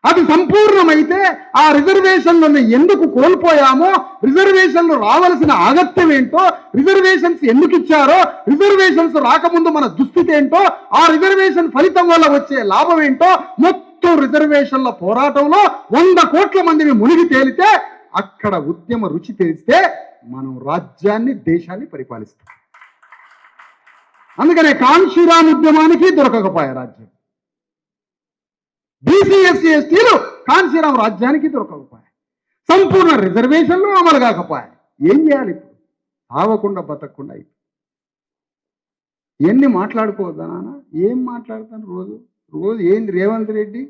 అది సంపూర్ణమైతే ఆ రిజర్వేషన్లను ఎందుకు కోల్పోయామో, రిజర్వేషన్లు రావాల్సిన అగత్యం ఏంటో, రిజర్వేషన్స్ ఎందుకు ఇచ్చారో, రిజర్వేషన్స్ రాకముందు మన దుస్థితి ఏంటో, ఆ రిజర్వేషన్ ఫలితం వల్ల వచ్చే లాభం ఏంటో, మొత్తం రిజర్వేషన్ల పోరాటంలో 100 కోట్ల మందిని మునిగి తేలితే, అక్కడ ఉద్యమ రుచి తెలిస్తే మనం రాజ్యాన్ని, దేశాన్ని పరిపాలిస్తాం. అందుకనే కాన్షీరామ్ ఉద్యమానికి దొరకకపోయే రాజ్యం. బీసీ ఎస్సీ ఎస్టీలు కాన్షీరామ్ రాజ్యానికి దొరకకపోయాయి. సంపూర్ణ రిజర్వేషన్లు అమలు కాకపోయాయి. ఏం చేయాలి ఇప్పుడు? ఆవకుండా బతకకుండా అయిపోయింది. ఎన్ని మాట్లాడుకోవద్దా నాన్న? ఏం మాట్లాడతాను రోజు రోజు? ఏంది రేవంత్ రెడ్డి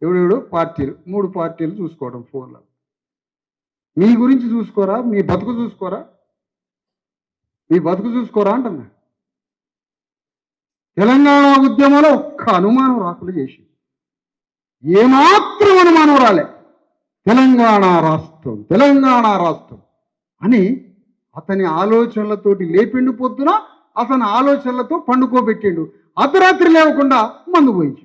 ఎవడెవడో పార్టీలు 3 పార్టీలు చూసుకోవడం ఫోన్లో. మీ గురించి చూసుకోరా? మీ బతుకు చూసుకోరా? మీ బతుకు చూసుకోరా అంటున్నా. తెలంగాణ ఉద్యమంలో ఒక్క అనుమానం రాకుండా చేసి, ఏమాత్రం అనుమానం రాలే. తెలంగాణ రాష్ట్రం, తెలంగాణ రాష్ట్రం అని అతని ఆలోచనలతోటి లేపిండు. పొద్దున అతని ఆలోచనలతో పండుకోబెట్టిండు. అర్ధరాత్రి లేవకుండా మందు పోయించి.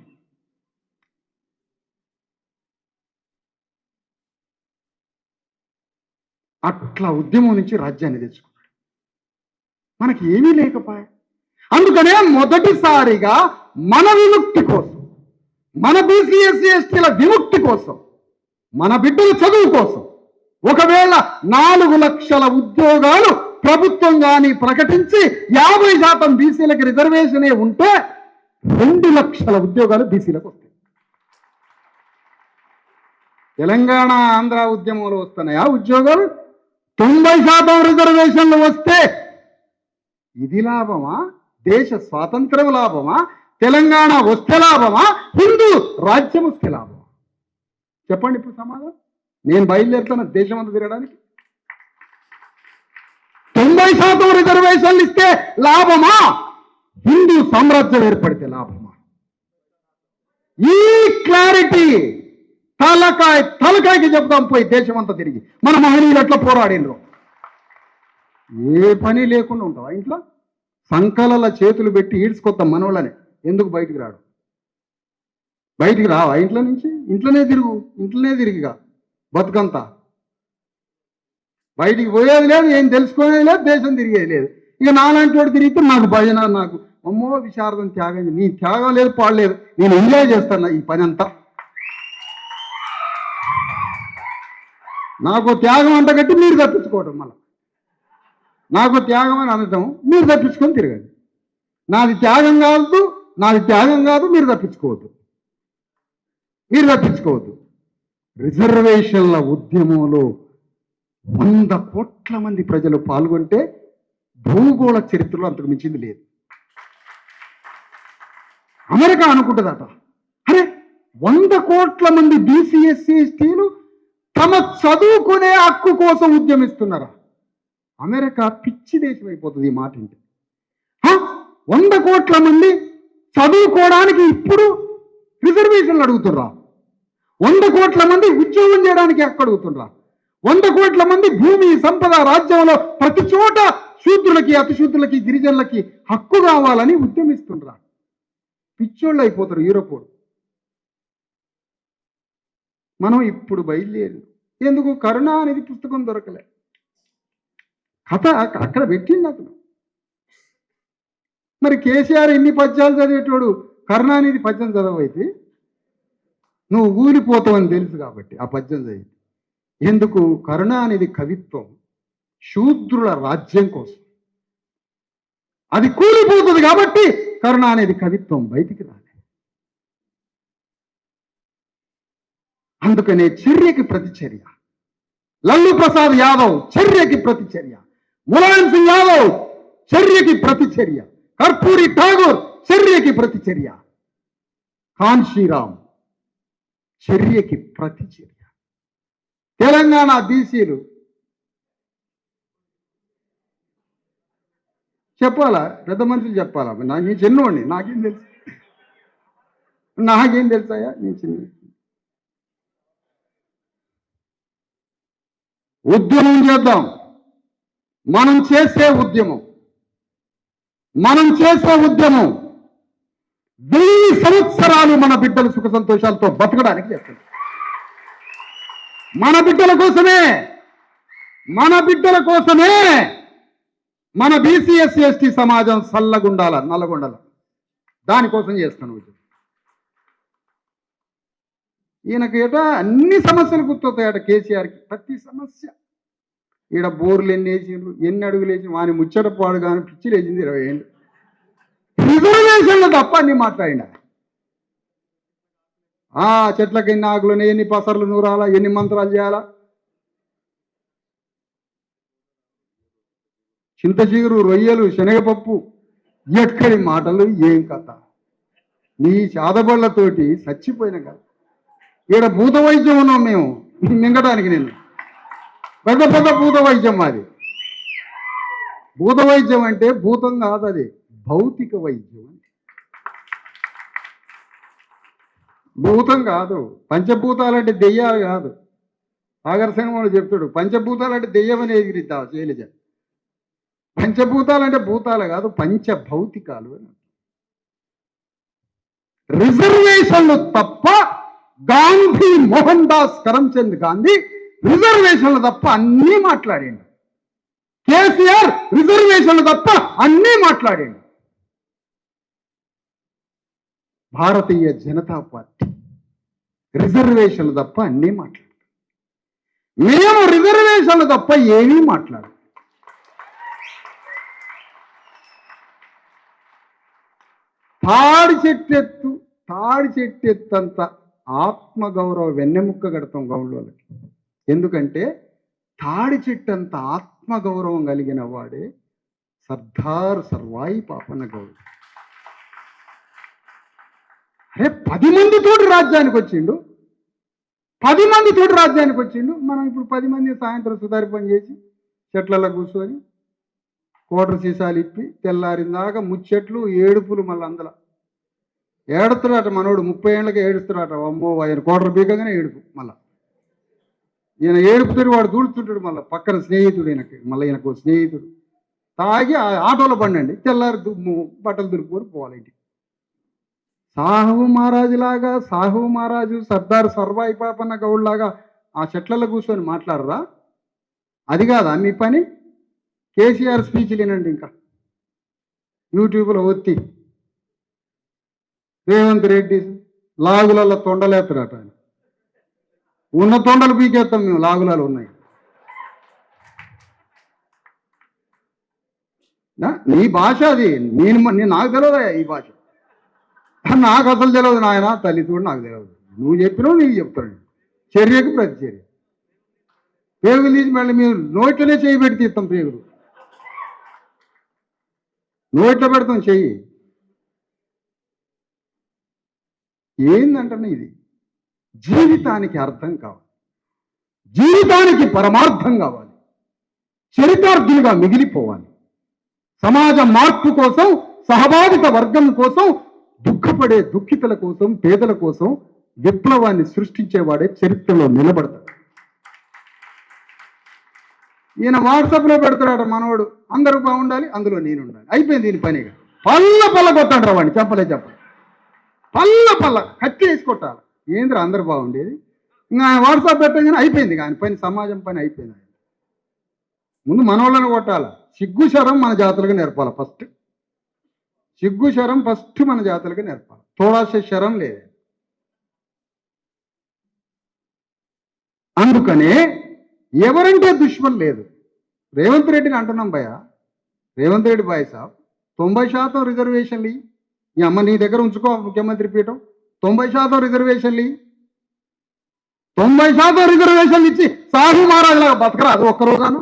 అట్లా ఉద్యమం నుంచి రాజ్యాన్ని తెచ్చుకున్నాడు. మనకి ఏమీ లేకపోయా. అందుకనే మొదటిసారిగా మన విముక్తి కోసం, మన బీసీ ఎస్సీ ఎస్టీల విముక్తి కోసం, మన బిడ్డల చదువు కోసం ఒకవేళ 4 లక్షల ఉద్యోగాలు ప్రభుత్వం కానీ ప్రకటించి 50% బీసీలకు రిజర్వేషనే ఉంటే 2 లక్షల ఉద్యోగాలు బీసీలకు వస్తాయి. తెలంగాణ ఆంధ్ర ఉద్యమంలో వస్తున్నాయా ఉద్యోగాలు? 90% రిజర్వేషన్లు వస్తే ఇది లాభమా? దేశ స్వాతంత్రం లాభమా? తెలంగాణ వస్తే లాభమా? హిందూ రాజ్యం వస్తే లాభమా? చెప్పండి ఇప్పుడు సమాధానం. నేను బయలుదేరుతున్న దేశం అంతా తిరగడానికి. 90% రిజర్వేషన్లు ఇస్తే లాభమా? హిందూ సామ్రాజ్యం ఏర్పడితే లాభమా? ఈ క్లారిటీ తలకాయకి చెప్తాం పోయి దేశం అంతా తిరిగి. మన మహనీయులు ఎట్లా పోరాడినరు. ఏ పని లేకుండా ఉంటావా ఇంట్లో? సంకలల చేతులు పెట్టి ఈడ్చుకొద్దాం మనోళ్ళని. ఎందుకు బయటికి రాడు? బయటికి రావా ఇంట్లో నుంచి? ఇంట్లోనే తిరిగిగా బతుకంతా. బయటికి పోయేది లేదు, ఏం తెలుసుకునేది లేదు, దేశం తిరిగేది లేదు. ఇక నాలాంటి వాడు తిరిగితే నాకు భజన, నాకు అమ్మో విశారదం, త్యాగం. నీ త్యాగం లేదు, పాడలేదు. నేను ఎంజాయ్ చేస్తాను ఈ పని అంతా. నాకు త్యాగం అంట కట్టి మీరు తప్పించుకోవటం, మళ్ళీ నాకు త్యాగం అని అనటం, మీరు తప్పించుకొని తిరగండి. నాది త్యాగం కాదు, మీరు తప్పించుకోవద్దు. రిజర్వేషన్ల ఉద్యమంలో 100 కోట్ల మంది ప్రజలు పాల్గొంటే భూగోళ చరిత్రలో అంతకు మించింది లేదు. అమెరికా అనుకుంటుందట, అరే 100 కోట్ల మంది బీసీ ఎస్సీ ఎస్టీలు తమ చదువుకునే హక్కు కోసం ఉద్యమిస్తున్నారా? అమెరికా పిచ్చి దేశం అయిపోతుంది ఈ మాట అంటే. 100 కోట్ల మంది చదువుకోవడానికి ఇప్పుడు రిజర్వేషన్లు అడుగుతుర్రా? 100 కోట్ల మంది ఉద్యోగం చేయడానికి హక్కు అడుగుతుర్రా? 100 కోట్ల మంది భూమి సంపద రాజ్యంలో ప్రతి చోట శూద్రులకి, అతిశూద్రులకి, గిరిజనులకి హక్కు కావాలని ఉద్యమిస్తుండ్రా? పిచ్చోళ్ళు అయిపోతారు యూరోపోడు. మనం ఇప్పుడు బయలుదేరి ఎందుకు? కరుణ అనేది పుస్తకం దొరకలే. కథ అక్కడ పెట్టింది అతను. మరి కేసీఆర్ ఎన్ని పద్యాలు చదివేటోడు కరుణానిధి పద్యం చదవైతే నువ్వు ఊలిపోతావని తెలుసు కాబట్టి ఆ పద్యం చదివి. ఎందుకు? కరుణానిధి కవిత్వం శూద్రుల రాజ్యం కోసం. అది కూలిపోతుంది కాబట్టి కరుణానిధి కవిత్వం బయటికి రాలే. అందుకనే చర్యకి ప్రతిచర్య. లల్లు ప్రసాద్ యాదవ్ చర్యకి ప్రతిచర్య, ములాయం సింగ్ యాదవ్ చర్యకి ప్రతిచర్య, కర్పూరి ఠాగూర్ చర్యకి ప్రతిచర్య, కాన్షీరామ్ చర్యకి ప్రతిచర్య. తెలంగాణ బీసీలు చెప్పాలా? పెద్ద మనుషులు చెప్పాలా? నేను చిన్నోడిని, నాకేం తెలుసాయా? నేను చిన్న ఉద్యమం చేద్దాం. మనం చేసే ఉద్యమం 1000 సంవత్సరాలు మన బిడ్డలు సుఖ సంతోషాలతో బతకడానికి చేస్తుంది. మన బిడ్డల కోసమే మన బీసీ ఎస్సీ ఎస్టీ సమాజం చల్లగుండాల, నల్లగొండాల. దానికోసం చేస్తాను ఉద్యమం. ఈయనకి ఏటా అన్ని సమస్యలు గుర్తొస్తాయట కేసీఆర్కి. ప్రతి సమస్య ఈడ బోర్లు ఎన్ని వేసిండ్రు, ఎన్ని అడుగులు వేసి వాని ముచ్చట పాడు కానీ పిచ్చి లేచింది 20 ఏళ్ళు. రిజర్వేషన్లు తప్ప అన్ని మాట్లాడిండ. చెట్లకి ఎన్ని ఆకులు, ఎన్ని పసర్లు నూరాలా, ఎన్ని మంత్రాలు చేయాలా, చింత చిగురు, రొయ్యలు, శనగపప్పు, ఎక్కడి మాటలు, ఏం కథ. నీ చాదబళ్ళతోటి చచ్చిపోయిన కదా. ఈడ భూత వైద్యం ఉన్నాం మేము మింగడానికి. నేను పెద్ద పెద్ద భూత వైద్యం మాది. భూత వైద్యం అంటే భూతం కాదు, అది భౌతిక వైద్యం. భూతం కాదు. పంచభూతాలంటే దెయ్యాలు కాదు. ఆగర్సంగంలో చెప్తాడు, పంచభూతాలంటే దెయ్యం అని ఎగిరిద్దా శైలజ. పంచభూతాలంటే భూతాలు కాదు, పంచభౌతికాలు అని. రిజర్వేషన్లు తప్ప గాంధీ, మోహన్ దాస్ కరమ్చంద్ గాంధీ రిజర్వేషన్లు తప్ప అన్నీ మాట్లాడిండు. కేసీఆర్ రిజర్వేషన్లు తప్ప అన్నీ మాట్లాడిండు. భారతీయ జనతా పార్టీ రిజర్వేషన్లు తప్ప అన్నీ మాట్లాడారు. మేము రిజర్వేషన్లు తప్ప ఏమీ మాట్లాడారు. తాడి చెట్టెత్తంత ఆత్మగౌరవ వెన్నెముక్క కడతాం గౌండ్లకి. ఎందుకంటే తాడి చెట్టంత ఆత్మగౌరవం కలిగిన వాడే సర్దార్ సర్వాయి పాపన్న గౌడ్. అరే 10 మందితోటి రాజ్యానికి వచ్చిండు. 10 మందితోటి రాజ్యానికి వచ్చిండు. మనం ఇప్పుడు 10 మంది సాయంత్రం సుధారి పని చేసి చెట్లలో కూర్చొని కోటర్ సీసాలు ఇప్పి తెల్లారిందాక ముచ్చెట్లు, ఏడుపులు. మళ్ళీ అందులో ఏడుస్తున్నాడట మనోడు, 30 ఏళ్ళకే ఏడుస్తున్నాడట. అమ్మో, ఆయన కోటర్ బీకగానే ఏడుపు. మళ్ళా ఈయన ఏడుపుతాడు, వాడు దూడుతుంటాడు. మళ్ళీ పక్కన స్నేహితుడు ఈయనకి, మళ్ళీ ఈయనకు స్నేహితుడు. తాగి ఆటోలో బండండి, తెల్లారి బట్టలు దులుపుకొని పోవాలి ఇంటికి. సాహు మహారాజు సర్దార్ సర్వాయి పాపన్న గౌడ్ లాగా ఆ చెట్లలో కూర్చొని మాట్లాడరా? అది కాదా మీ పని? కేసీఆర్ స్పీచ్లు వినండి. ఇంకా యూట్యూబ్లో ఒత్తి రేవంత్ రెడ్డి లాగులలో తొండలేస్తాడట. ఉన్న తొండలు పీకేస్తాం మేము, లాగులాలు ఉన్నాయి. నీ భాష అది. నేను నాకు తెలియదా ఈ భాష? నాకు అసలు తెలియదు నాయన, తల్లితో నాకు తెలియదు. నువ్వు చెప్పినావు, నీకు చెప్తాను. చర్యకు ప్రతి చర్య. పేగులు తీసి మళ్ళీ మీరు నోట్లోనే చేయి పెట్టి తీస్తాం. పేగులు నోట్లో పెడతాం చెయ్యి. ఏందంటే ఇది జీవితానికి అర్థం కావాలి, జీవితానికి పరమార్థం కావాలి, చరితార్థులుగా మిగిలిపోవాలి. సమాజ మార్పు కోసం, సహబాధిత వర్గం కోసం, దుఃఖపడే దుఃఖితుల కోసం, పేదల కోసం విప్లవాన్ని సృష్టించేవాడే చరిత్రలో నిలబడతాడు. ఈయన వాట్సాప్లో పెడతాడు మనోడు, అందరూ బాగుండాలి, అందులో నేను ఉండాలి. అయిపోయింది దీని పనిగా. పల్ల కొట్టాడు రా వాడిని, చెప్పలే పల్ల కత్తి వేసి కొట్టాలి. ఏంద్ర అందరూ బాగుండేది. ఇంకా ఆయన వాట్సాప్ పెట్టగానే అయిపోయింది. ఆయన పని, సమాజం పని అయిపోయింది. ముందు మనోళ్ళని కొట్టాలి. సిగ్గు శరం మన జాతులుగా నేర్పాలి ఫస్ట్. సిగ్గు శరం ఫస్ట్ మన జాతులుగా నేర్పాలి. తోడాసే శరం లేదు. అందుకనే ఎవరంటే దుష్మన్ లేదు. రేవంత్ రెడ్డిని అంటున్నాం భయ, రేవంత్ రెడ్డి బాయ్ సాబ్ 90% రిజర్వేషన్లు ఇయ్యి. ఈ అమ్మ నీ దగ్గర ఉంచుకో ముఖ్యమంత్రి పీఠం. 90% రిజర్వేషన్లు ఇయ్యి. 90% రిజర్వేషన్లు ఇచ్చి సాహు మహారాజులాగా బతకరాదు ఒక్కరోజాను.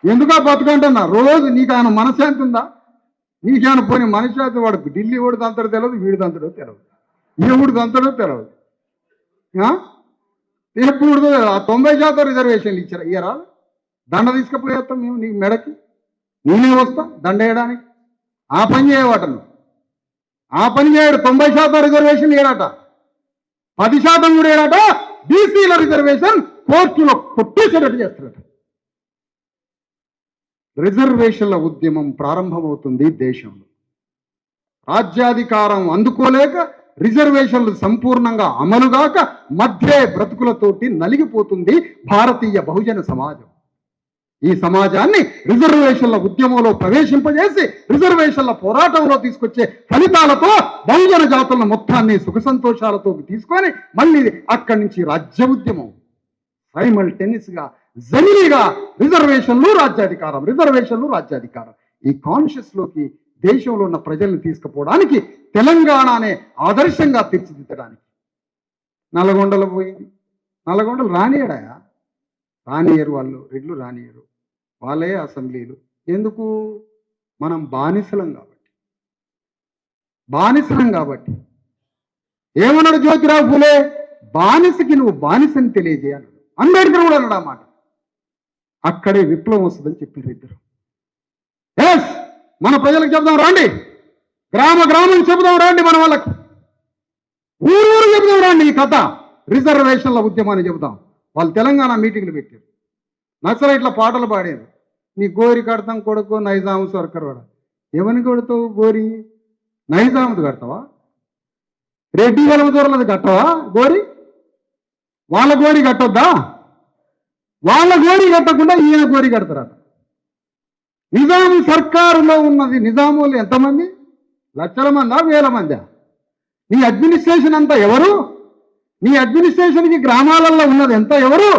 ఎందుకా బతకంటున్నా? రోజు నీకు ఆయన మనశ్శాంతి ఉందా? నీకేమైనా పోనీ మనశ్శాంతి? వాడు ఢిల్లీ ఓడి దంతడో తెలియదు, వీడి దంతడో తెలియదు, ఎవడు దంతడో తెలియదు. ఎప్పుడు ఆ 90% రిజర్వేషన్లు ఇయ్యరా? దండ తీసుకుపోయేస్తాం మేము నీకు మెడకి. నేనే వస్తా దండ వేయడానికి. ఆ పని చేయవాటను. ఆ పని చేయడు. 90% రిజర్వేషన్ ఏడట, 10% కూడా ఏడట. బీసీల రిజర్వేషన్ కోర్టులో కొట్టేసేటట్టు చేస్తారట. రిజర్వేషన్ల ఉద్యమం ప్రారంభమవుతుంది దేశంలో. రాజ్యాధికారం అందుకోలేక రిజర్వేషన్లు సంపూర్ణంగా అమలుగాక మధ్య బ్రతుకులతోటి నలిగిపోతుంది భారతీయ బహుజన సమాజం. ఈ సమాజాన్ని రిజర్వేషన్ల ఉద్యమంలో ప్రవేశింపజేసి రిజర్వేషన్ల పోరాటంలో తీసుకొచ్చే ఫలితాలతో బహుజన జాతుల మొత్తాన్ని సుఖ సంతోషాలతో తీసుకొని మళ్ళీ అక్కడి నుంచి రాజ్య ఉద్యమం సైమల్టేనియస్గా జమిలీగా రిజర్వేషన్లు రాజ్యాధికారం ఈ కాన్షియస్లోకి దేశంలో ఉన్న ప్రజల్ని తీసుకుపోవడానికి, తెలంగాణనే ఆదర్శంగా తీర్చిదిద్దడానికి. నల్గొండలో పోయింది. నల్గొండలు రానియరు వాళ్ళు, రెడ్లు రానియరు. వాళ్ళే అసెంబ్లీలు. ఎందుకు? మనం బానిసలం కాబట్టి. బానిసలం కాబట్టి. ఏమన్నాడు జ్యోతిరావు ఫూలే? బానిసకి నువ్వు బానిసని తెలియజేయాలి. అంబేద్కర్ కూడా అన్నాడు ఆ మాట. అక్కడే విప్లవం వస్తుందని చెప్పారు ఇద్దరు. ఎస్, మన ప్రజలకు చెబుదాం రండి, గ్రామ గ్రామం చెబుదాం రండి, మన వాళ్ళకి ఊరు చెబుదాం రండి ఈ కథ. రిజర్వేషన్ల ఉద్యమాన్ని చెబుతాం. వాళ్ళు తెలంగాణ మీటింగ్లు పెట్టారు, నక్సలైట్ల పాటలు పాడారు. నీ గోరి కడతాం కొడుకు నైజాం సర్కర్ వాడ. ఎవరిని కొడతావు గోరి? నైజాంది కడతావా? రెడ్డి గలవ దూరలది కట్టవా గోరి? వాళ్ళ గోరి కట్టొద్దా? వాళ్ళ గోరి కట్టకుండా ఈయన గోరి కడతారట. నిజాం సర్కారులో ఉన్నది నిజాములు ఎంతమంది? లక్షల మందా, వేల మందా? నీ అడ్మినిస్ట్రేషన్ అంతా ఎవరు? నీ అడ్మినిస్ట్రేషన్కి గ్రామాలలో ఉన్నది ఎంత ఎవరు?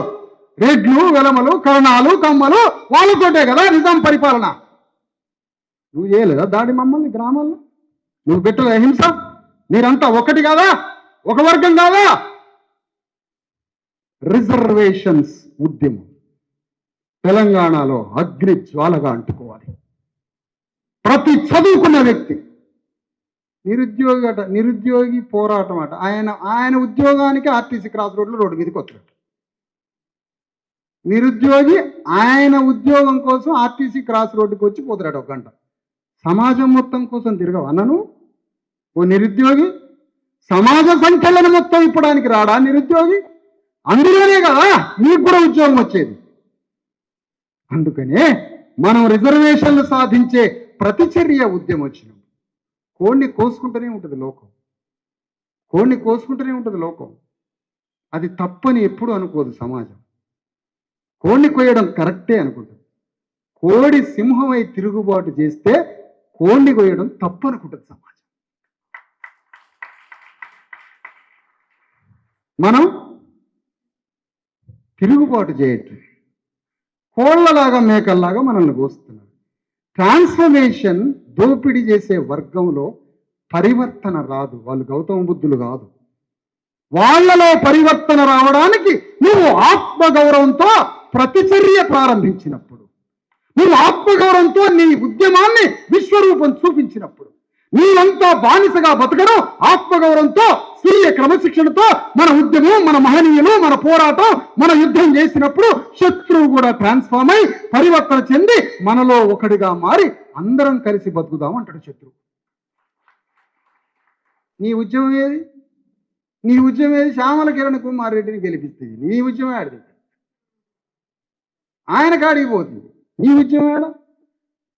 రెడ్లు, వెలమలు, కరణాలు, కమ్మలు, వాళ్ళతోటే కదా నిజాం పరిపాలన. నువ్వు చేయలేదా దాడి మమ్మల్ని గ్రామాల్లో? నువ్వు పెట్టలే హింస? మీరంతా ఒకటి కాదా? ఒక వర్గం కాదా? రిజర్వేషన్స్ ఉద్యమం తెలంగాణలో అగ్ని జ్వాలగా అంటుకోవాలి. ప్రతి చదువుకున్న వ్యక్తి నిరుద్యోగి పోరాటం అట. ఆయన ఉద్యోగానికి ఆర్టీసీ క్రాస్ రోడ్లో రోడ్డు మీదకి వచ్చాడు. నిరుద్యోగి ఆయన ఉద్యోగం కోసం ఆర్టీసీ క్రాస్ రోడ్డుకి వచ్చి పోతాడు ఒక గంట. సమాజం మొత్తం కోసం తిరగవు అన్నను? ఓ నిరుద్యోగి సమాజ సంఖ్యలను మొత్తం ఇప్పడానికి రాడా నిరుద్యోగి? అందులోనే కదా నీకు కూడా ఉద్యోగం వచ్చేది. అందుకనే మనం రిజర్వేషన్లు సాధించే ప్రతిచర్య ఉద్యమం వచ్చినాం. కోడిని కోసుకుంటూనే ఉంటుంది లోకం, కోడిని కోసుకుంటూనే ఉంటుంది లోకం. అది తప్పని ఎప్పుడు అనుకోదు సమాజం. కోడిని కోయడం కరెక్టే అనుకుంటుంది. కోడి సింహమై తిరుగుబాటు చేస్తే కోడిని కోయడం తప్పు అనుకుంటుంది సమాజం. మనం తిరుగుబాటు చేయట్లేదు. కోళ్లలాగా మేకల్లాగా మనల్ని కోస్తున్నారు. ట్రాన్స్ఫర్మేషన్ దోపిడీ చేసే వర్గంలో పరివర్తన రాదు. వాళ్ళు గౌతమ బుద్ధులు కాదు. వాళ్ళలో పరివర్తన రావడానికి నువ్వు ఆత్మగౌరవంతో ప్రతిచర్య ప్రారంభించినప్పుడు, నువ్వు ఆత్మగౌరవంతో నీ ఉద్యమాన్ని విశ్వరూపం చూపించినప్పుడు, నీవంతా బానిసగా బతకడం ఆత్మగౌరవంతో స్వీయ క్రమశిక్షణతో మన ఉద్యమం, మన మహనీయులు, మన పోరాటం, మన యుద్ధం చేసినప్పుడు శత్రువు కూడా ట్రాన్స్ఫార్మ్ అయి పరివర్తన చెంది మనలో ఒకటిగా మారి అందరం కలిసి బతుకుదాం అంటాడు శత్రువు. నీ ఉద్యమం ఏది? నీ ఉద్యమం ఏది? శ్యామల కిరణ్ కుమార్ రెడ్డిని గెలిపిస్తుంది. నీ ఉద్యమం ఆడిది, ఆయన కాడికి పోతుంది. నీ ఉద్యమం ఆడ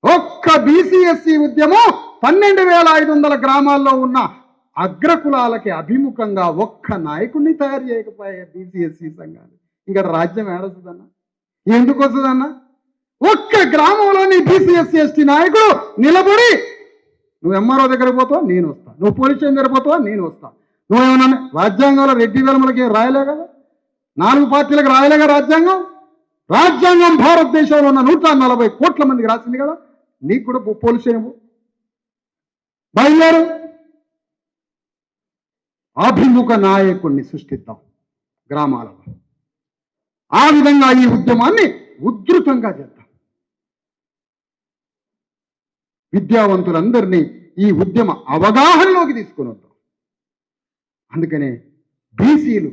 ఒక్క బీసీఎస్సీ ఉద్యమం 12,500 గ్రామాల్లో ఉన్న అగ్రకులాలకి అభిముఖంగా ఒక్క నాయకుడిని తయారు చేయకపోయే బీసీఎస్సీ సంఘాలు. ఇక్కడ రాజ్యం ఏడొస్తుందన్న? ఎందుకు వస్తుందన్న? ఒక్క గ్రామంలోని బీసీఎస్సీ ఎస్టీ నాయకుడు నిలబడి, నువ్వు ఎంఆర్ఓ దగ్గర పోతావా నేను వస్తా, నువ్వు పోలీస్ స్టేషన్ దగ్గర పోతావా నేను వస్తా, నువ్వేమన్నా రాజ్యాంగంలో రెడ్డి వేలములకి రాయలే కదా, 4 పార్టీలకు రాయలేగా రాజ్యాంగం. రాజ్యాంగం భారతదేశంలో ఉన్న 140 కోట్ల మందికి రాసింది కదా. నీకు కూడా పోలీస్ స్టేషన్ బయలుదేరు. అభిముఖ నాయకుడిని సృష్టిద్దాం గ్రామాలలో. ఆ విధంగా ఈ ఉద్యమాన్ని ఉధృతంగా చేద్దాం. విద్యావంతులందరినీ ఈ ఉద్యమ అవగాహనలోకి తీసుకుని వద్దాం. అందుకనే బీసీలు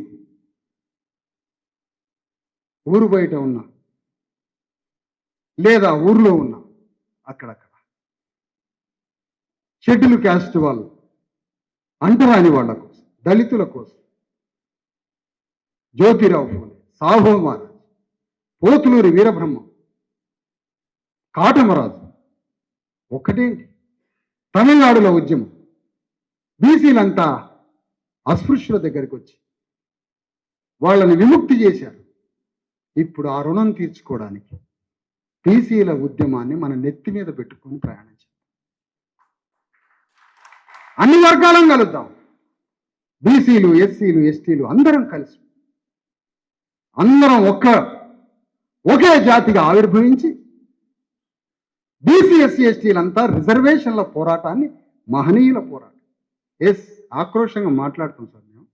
ఊరు బయట ఉన్న లేదా ఊర్లో ఉన్న అక్కడక్కడ షెడ్యూల్ క్యాస్ట్ వాళ్ళు, అంటరాని వాళ్ళ కోసం, దళితుల కోసం జ్యోతిరావు ఫూలే, సాహు మహారాజ్, పోతులూరి వీరబ్రహ్మం, కాటమరాజు ఒక్కటేంటి తమిళనాడులో ఉద్యమం. బీసీలంతా అస్పృశ్యుల దగ్గరికి వచ్చి వాళ్ళని విముక్తి చేశారు. ఇప్పుడు ఆ రుణం తీర్చుకోవడానికి బీసీల ఉద్యమాన్ని మన నెత్తి మీద పెట్టుకొని ప్రయాణించాం. అన్ని వర్గాలను కలుద్దాం. బీసీలు, ఎస్సీలు, ఎస్టీలు అందరం కలిసి అందరం ఒకే జాతిగా ఆవిర్భవించి బీసీ, ఎస్సీ, ఎస్టీలంతా రిజర్వేషన్ల పోరాటాన్ని మహనీయుల పోరాటం. ఆక్రోషంగా మాట్లాడుతాం సార్, మేము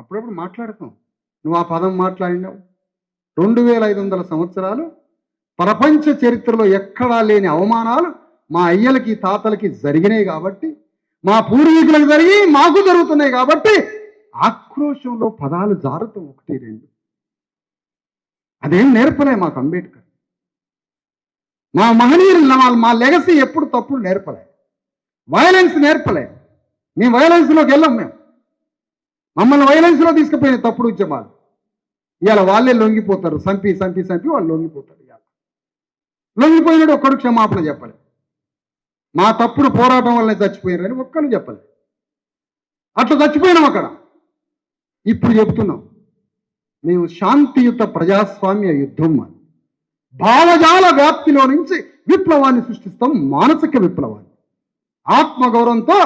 అప్పుడప్పుడు మాట్లాడతాం. నువ్వు ఆ పదం మాట్లాడినావు. 2,500 సంవత్సరాలు ప్రపంచ చరిత్రలో ఎక్కడా లేని అవమానాలు మా అయ్యలకి తాతలకి జరిగినాయి కాబట్టి, మా పూర్వీకులకు జరిగి మాకు జరుగుతున్నాయి కాబట్టి ఆక్రోశంలో పదాలు జారుతాం ఒకటి రెండు. అదేం నేర్పలే మాకు అంబేద్కర్. మా మహనీయులు మా లెగసీ ఎప్పుడు తప్పుడు నేర్పలే, వైలెన్స్ నేర్పలే. మేము వైలెన్స్లోకి వెళ్ళాం. మమ్మల్ని వైలెన్స్లో తీసుకుపోయిన తప్పుడు ఉద్యమాలు ఇవాళ వాళ్ళే లొంగిపోతారు. సంపి వాళ్ళు లొంగిపోతారు. ఇవాళ లొంగిపోయినాడు ఒక్కడు క్షమాపణ చెప్పలే. మా తప్పుడు పోరాటం వల్లనే చచ్చిపోయినారని ఒక్కరు చెప్పలే. అట్లా చచ్చిపోయినాం అక్కడ. ఇప్పుడు చెప్తున్నాం, మేము శాంతియుత ప్రజాస్వామ్య యుద్ధం అని భావజాల వ్యాప్తిలో నుంచి విప్లవాన్ని సృష్టిస్తాం. మానసిక విప్లవాన్ని ఆత్మగౌరవంతో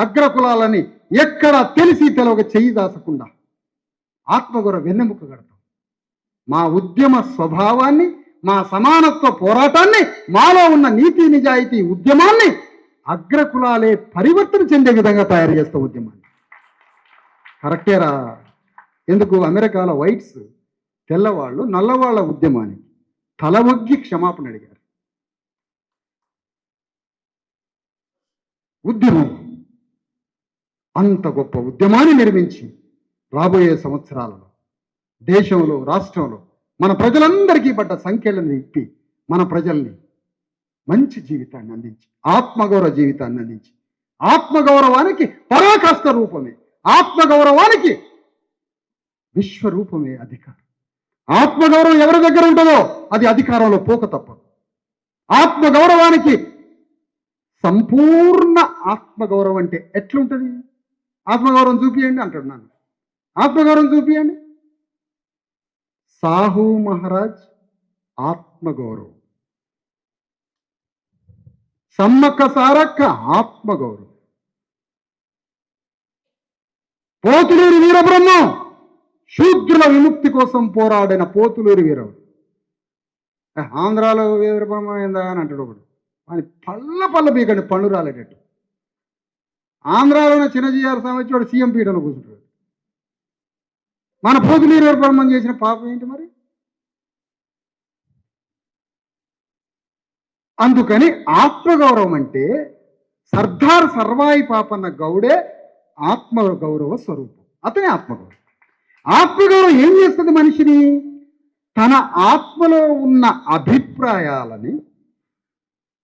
అగ్రకులాలని ఎక్కడ తెలిసి తెలవక చెయ్యి దాచకుండా ఆత్మగౌరవ వెన్నెముక కడతాం. మా ఉద్యమ స్వభావాన్ని, మా సమానత్వ పోరాటాన్ని, మాలో ఉన్న నీతి నిజాయితీ ఉద్యమాన్ని అగ్రకులాలే పరివర్తన చెందే విధంగా తయారు చేస్తాం ఉద్యమాన్ని. కరెక్టేరా? ఎందుకు అమెరికాలో వైట్స్ తెల్లవాళ్ళు నల్లవాళ్ల ఉద్యమానికి తలవొగ్గి క్షమాపణ అడిగారు. ఉద్యమం అంత గొప్ప ఉద్యమాన్ని నిర్మించి రాబోయే సంవత్సరాలలో దేశంలో, రాష్ట్రంలో మన ప్రజలందరికీ పడ్డ సంఖ్యలను ఇప్పి మన ప్రజల్ని మంచి జీవితాన్ని అందించి, ఆత్మగౌరవ జీవితాన్ని అందించి, ఆత్మగౌరవానికి పరాకాష్ట రూపమే, ఆత్మగౌరవానికి విశ్వరూపమే అధికారం. ఆత్మగౌరవం ఎవరి దగ్గర ఉంటుందో అది అధికారంలో పోక తప్పదు. ఆత్మగౌరవానికి సంపూర్ణ ఆత్మగౌరవం అంటే ఎట్లుంటుంది? ఆత్మగౌరవం చూపియండి అంటాడు. నన్ను ఆత్మగౌరవం చూపియండి. సాహు మహారాజ్ ఆత్మగౌరవం, సమ్మక్క సారక్క ఆత్మగౌరవం, పోతులూరి వీరబ్రహ్మం శూద్రుల విముక్తి కోసం పోరాడిన పోతులూరి వీరబ్రహ్మం. ఆంధ్రాలో వీరబ్రహ్మం ఏందా అని అంటాడు ఒకడు. అని పళ్ళ పీకండి, పండు రాలేటట్టు. ఆంధ్రాలోనే చిన్నజీఆర్ స్వామి వచ్చి వాడు సీఎం పీఠంలో కూర్చుంటాడు. మన పోతులూరి వీరబ్రహ్మం చేసిన పాపం ఏంటి మరి? అందుకని ఆత్మగౌరవం అంటే సర్దార్ సర్వాయి పాపన్న గౌడే ఆత్మగౌరవ స్వరూపం. అతనే ఆత్మగౌరవం. ఆత్మగౌరవం ఏం చేస్తుంది మనిషిని? తన ఆత్మలో ఉన్న అభిప్రాయాలని,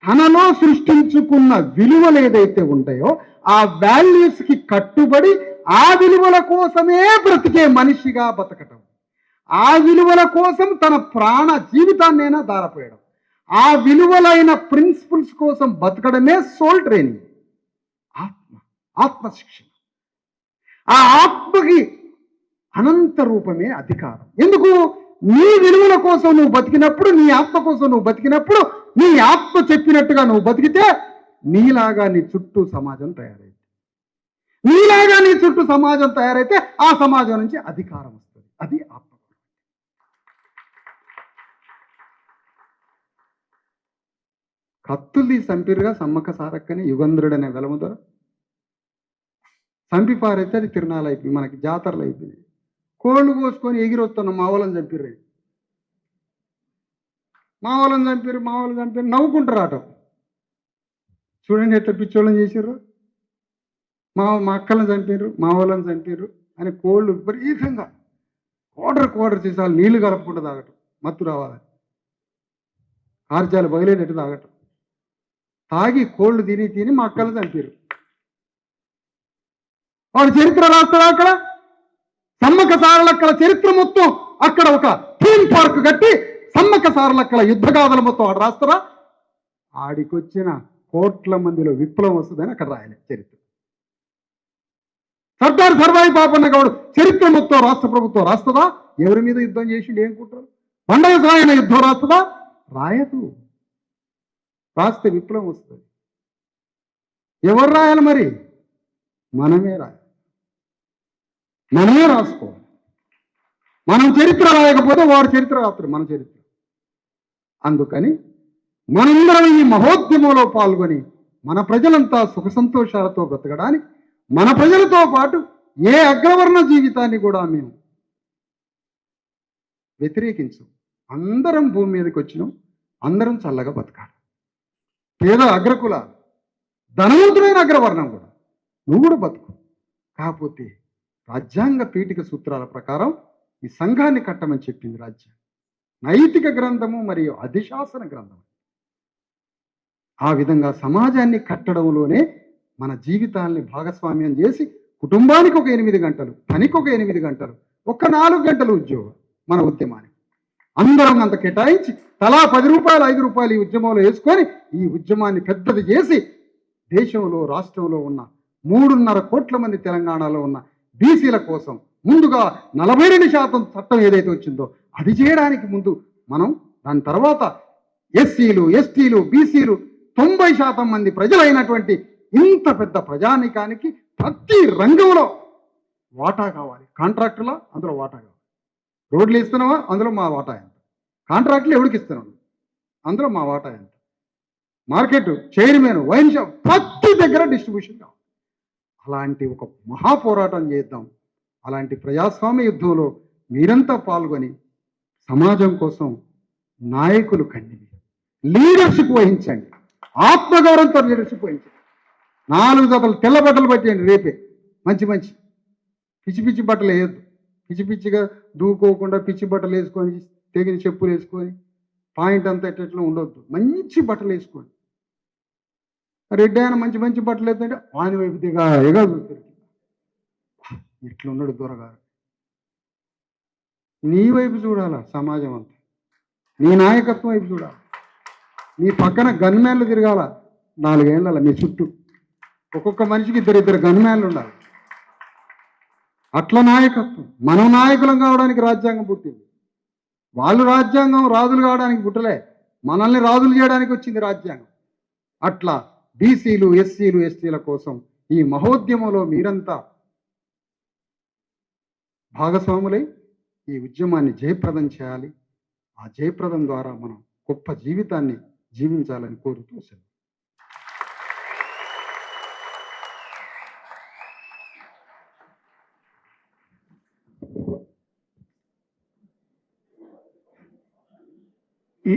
తనలో సృష్టించుకున్న విలువలు ఏదైతే ఉంటాయో ఆ వాల్యూస్కి కట్టుబడి ఆ విలువల కోసమే బ్రతికే మనిషిగా బతకటం, ఆ విలువల కోసం తన ప్రాణ జీవితాన్నైనా దారపోయడం, ఆ విలువలైన ప్రిన్సిపల్స్ కోసం బతకడమే సోల్ ట్రైనింగ్, ఆత్మశిక్షణ. ఆ ఆత్మకి అనంత రూపమే అధికారం. ఎందుకు? నీ విలువల కోసం నువ్వు బతికినప్పుడు, నీ ఆత్మ కోసం నువ్వు బతికినప్పుడు, నీ ఆత్మ చెప్పినట్టుగా నువ్వు బతికితే నీలాగా నీ చుట్టూ సమాజం తయారైతే, నీలాగా నీ చుట్టూ సమాజం తయారైతే ఆ సమాజం నుంచి అధికారం వస్తుంది. అది ఆత్మ. కత్తుల్ది సంపిరుగా సమ్మక్క సారక్కని యుగంధ్రుడు అనే వెలముదర సంపి పారైతే అది తిరణాలు అయిపోయింది, మనకి జాతరలు అయిపోయింది. కోళ్ళు కోసుకొని ఎగిరొస్తున్నాం, మా వాళ్ళని చంపిర్రు, మా వాళ్ళని చంపారు నవ్వుకుంటారు ఆట. చూడండి ఎట్లా పిచ్చోళ్ళని చేసారు. మా అక్కలను చంపారు, మా వాళ్ళని చంపారు అని కోళ్ళు విపరీతంగా కోడరు చేసాలు నీళ్లు కలుపుకుంటూ తాగటం, మత్తు రావాలి, ఆర్జాలు బయలేటట్టు తాగటం. తాగి కోళ్ళు తిని మా అక్కలను చంపారు. వాడు చరిత్ర రాస్తాడు అక్కడ. సమ్మక్క సారలక్కల చరిత్ర మొత్తం అక్కడ ఒక థీమ్ పార్క్ కట్టి సమ్మక్క సారలక్కల యుద్ధగాథల మొత్తం వాడు రాస్తారా? ఆడికొచ్చిన కోట్ల మందిలో విప్లవం వస్తుందని అక్కడ రాయలే చరిత్ర. సర్దార్ సర్వాయి పాపన్న గౌడ్ చరిత్ర మొత్తం రాష్ట్ర ప్రభుత్వం రాస్తుందా? ఎవరి మీద యుద్ధం చేసిండు ఏనుకుంటారు? బండయ్య సాయన యుద్ధం రాస్తుందా? రాయదు. రాస్తే విప్లవం వస్తుంది. ఎవరు రాయాలి మరి? మనమే రాయాలి, మనమే రాసుకోవాలి. మనం చరిత్ర రాయకపోతే వాడు చరిత్ర రాస్తాడు, మన చరిత్ర. అందుకని మనందరం ఈ మహోద్యమంలో పాల్గొని మన ప్రజలంతా సుఖ సంతోషాలతో బ్రతకడానికి, మన ప్రజలతో పాటు ఏ అగ్రవర్ణ జీవితాన్ని కూడా మేము వ్యతిరేకించం. అందరం భూమి మీదకి వచ్చినాం, అందరం చల్లగా బతకాలి. పేద అగ్రకుల, ధనవంతుడైన అగ్రవర్ణం కూడా నువ్వు కూడా బతుకు. కాకపోతే రాజ్యాంగ పీఠిక సూత్రాల ప్రకారం ఈ సంఘాన్ని కట్టమని చెప్పింది రాజ్యం. నైతిక గ్రంథము మరియు అధిశాసన గ్రంథం. ఆ విధంగా సమాజాన్ని కట్టడంలోనే మన జీవితాల్ని భాగస్వామ్యం చేసి కుటుంబానికి ఒక 8 గంటలు, పనికి ఒక 8 గంటలు, ఒక 4 గంటలు ఉద్యోగం మన ఉద్యమానికి అందరం అంత కేటాయించి తలా 10 రూపాయలు 5 రూపాయలు ఈ ఉద్యమంలో వేసుకొని ఈ ఉద్యమాన్ని పెద్దది చేసి దేశంలో రాష్ట్రంలో ఉన్న 3.5 కోట్ల మంది తెలంగాణలో ఉన్న బీసీల కోసం ముందుగా 42% చట్టం ఏదైతే వచ్చిందో అది చేయడానికి ముందు మనం, దాని తర్వాత ఎస్సీలు, ఎస్టీలు, బీసీలు 90% మంది ప్రజలైనటువంటి ఇంత పెద్ద ప్రజానీకానికి ప్రతి రంగంలో వాటా కావాలి. కాంట్రాక్టులా అందులో వాటా కావాలి. రోడ్లు ఇస్తున్నావా అందులో మా వాటా ఎంత, కాంట్రాక్టులు ఎవరికి ఇస్తున్నావు అందులో మా వాటా ఎంత, మార్కెట్ చైర్మన్, వైన్ షాప్ ప్రతి దగ్గర డిస్ట్రిబ్యూషన్ కావాలి. అలాంటి ఒక మహాపోరాటం చేద్దాం. అలాంటి ప్రజాస్వామ్య యుద్ధంలో మీరంతా పాల్గొని సమాజం కోసం నాయకులు కండి, లీడర్షిప్ వహించండి, ఆత్మగౌరవంతో లీడర్షిప్ వహించండి. 4 జతలు తెల్ల బట్టలు పట్టేయండి రేపే. మంచి మంచి పిచ్చి పిచ్చి బట్టలు వేయొద్దు. పిచ్చి పిచ్చిగా దూకోకుండా పిచ్చి బట్టలు వేసుకొని తెగిన చెప్పులు వేసుకొని పాయింట్ అంతా ఎట్లా ఉండొద్దు. మంచి బట్టలు వేసుకోండి. రెడ్డి ఆయన మంచి మంచి బట్టలు వేస్తుంటే ఆయన వైపు దిగా చూస్తారు. ఇట్లున్నాడు దొరగారు. నీ వైపు చూడాలా సమాజం అంతా, నీ నాయకత్వం వైపు చూడాలి. నీ పక్కన గన్మ్యాన్లు తిరగాల 4 ఏళ్ళ మీ చుట్టూ. ఒక్కొక్క మనిషికి 2 గన్మ్యాన్లు ఉండాలి. అట్లా నాయకత్వం. మనం నాయకులం కావడానికి రాజ్యాంగం పుట్టింది. వాళ్ళు రాజ్యాంగం రాజులు కావడానికి పుట్టలే, మనల్ని రాజులు చేయడానికి వచ్చింది రాజ్యాంగం. అట్లా బీసీలు, ఎస్సీలు, ఎస్టీల కోసం ఈ మహోద్యమంలో మీరంతా భాగస్వాములై ఈ ఉద్యమాన్ని జయప్రదం చేయాలి. ఆ జయప్రదం ద్వారా మనం గొప్ప జీవితాన్ని జీవించాలని కోరుతూ సెలవు. ఈ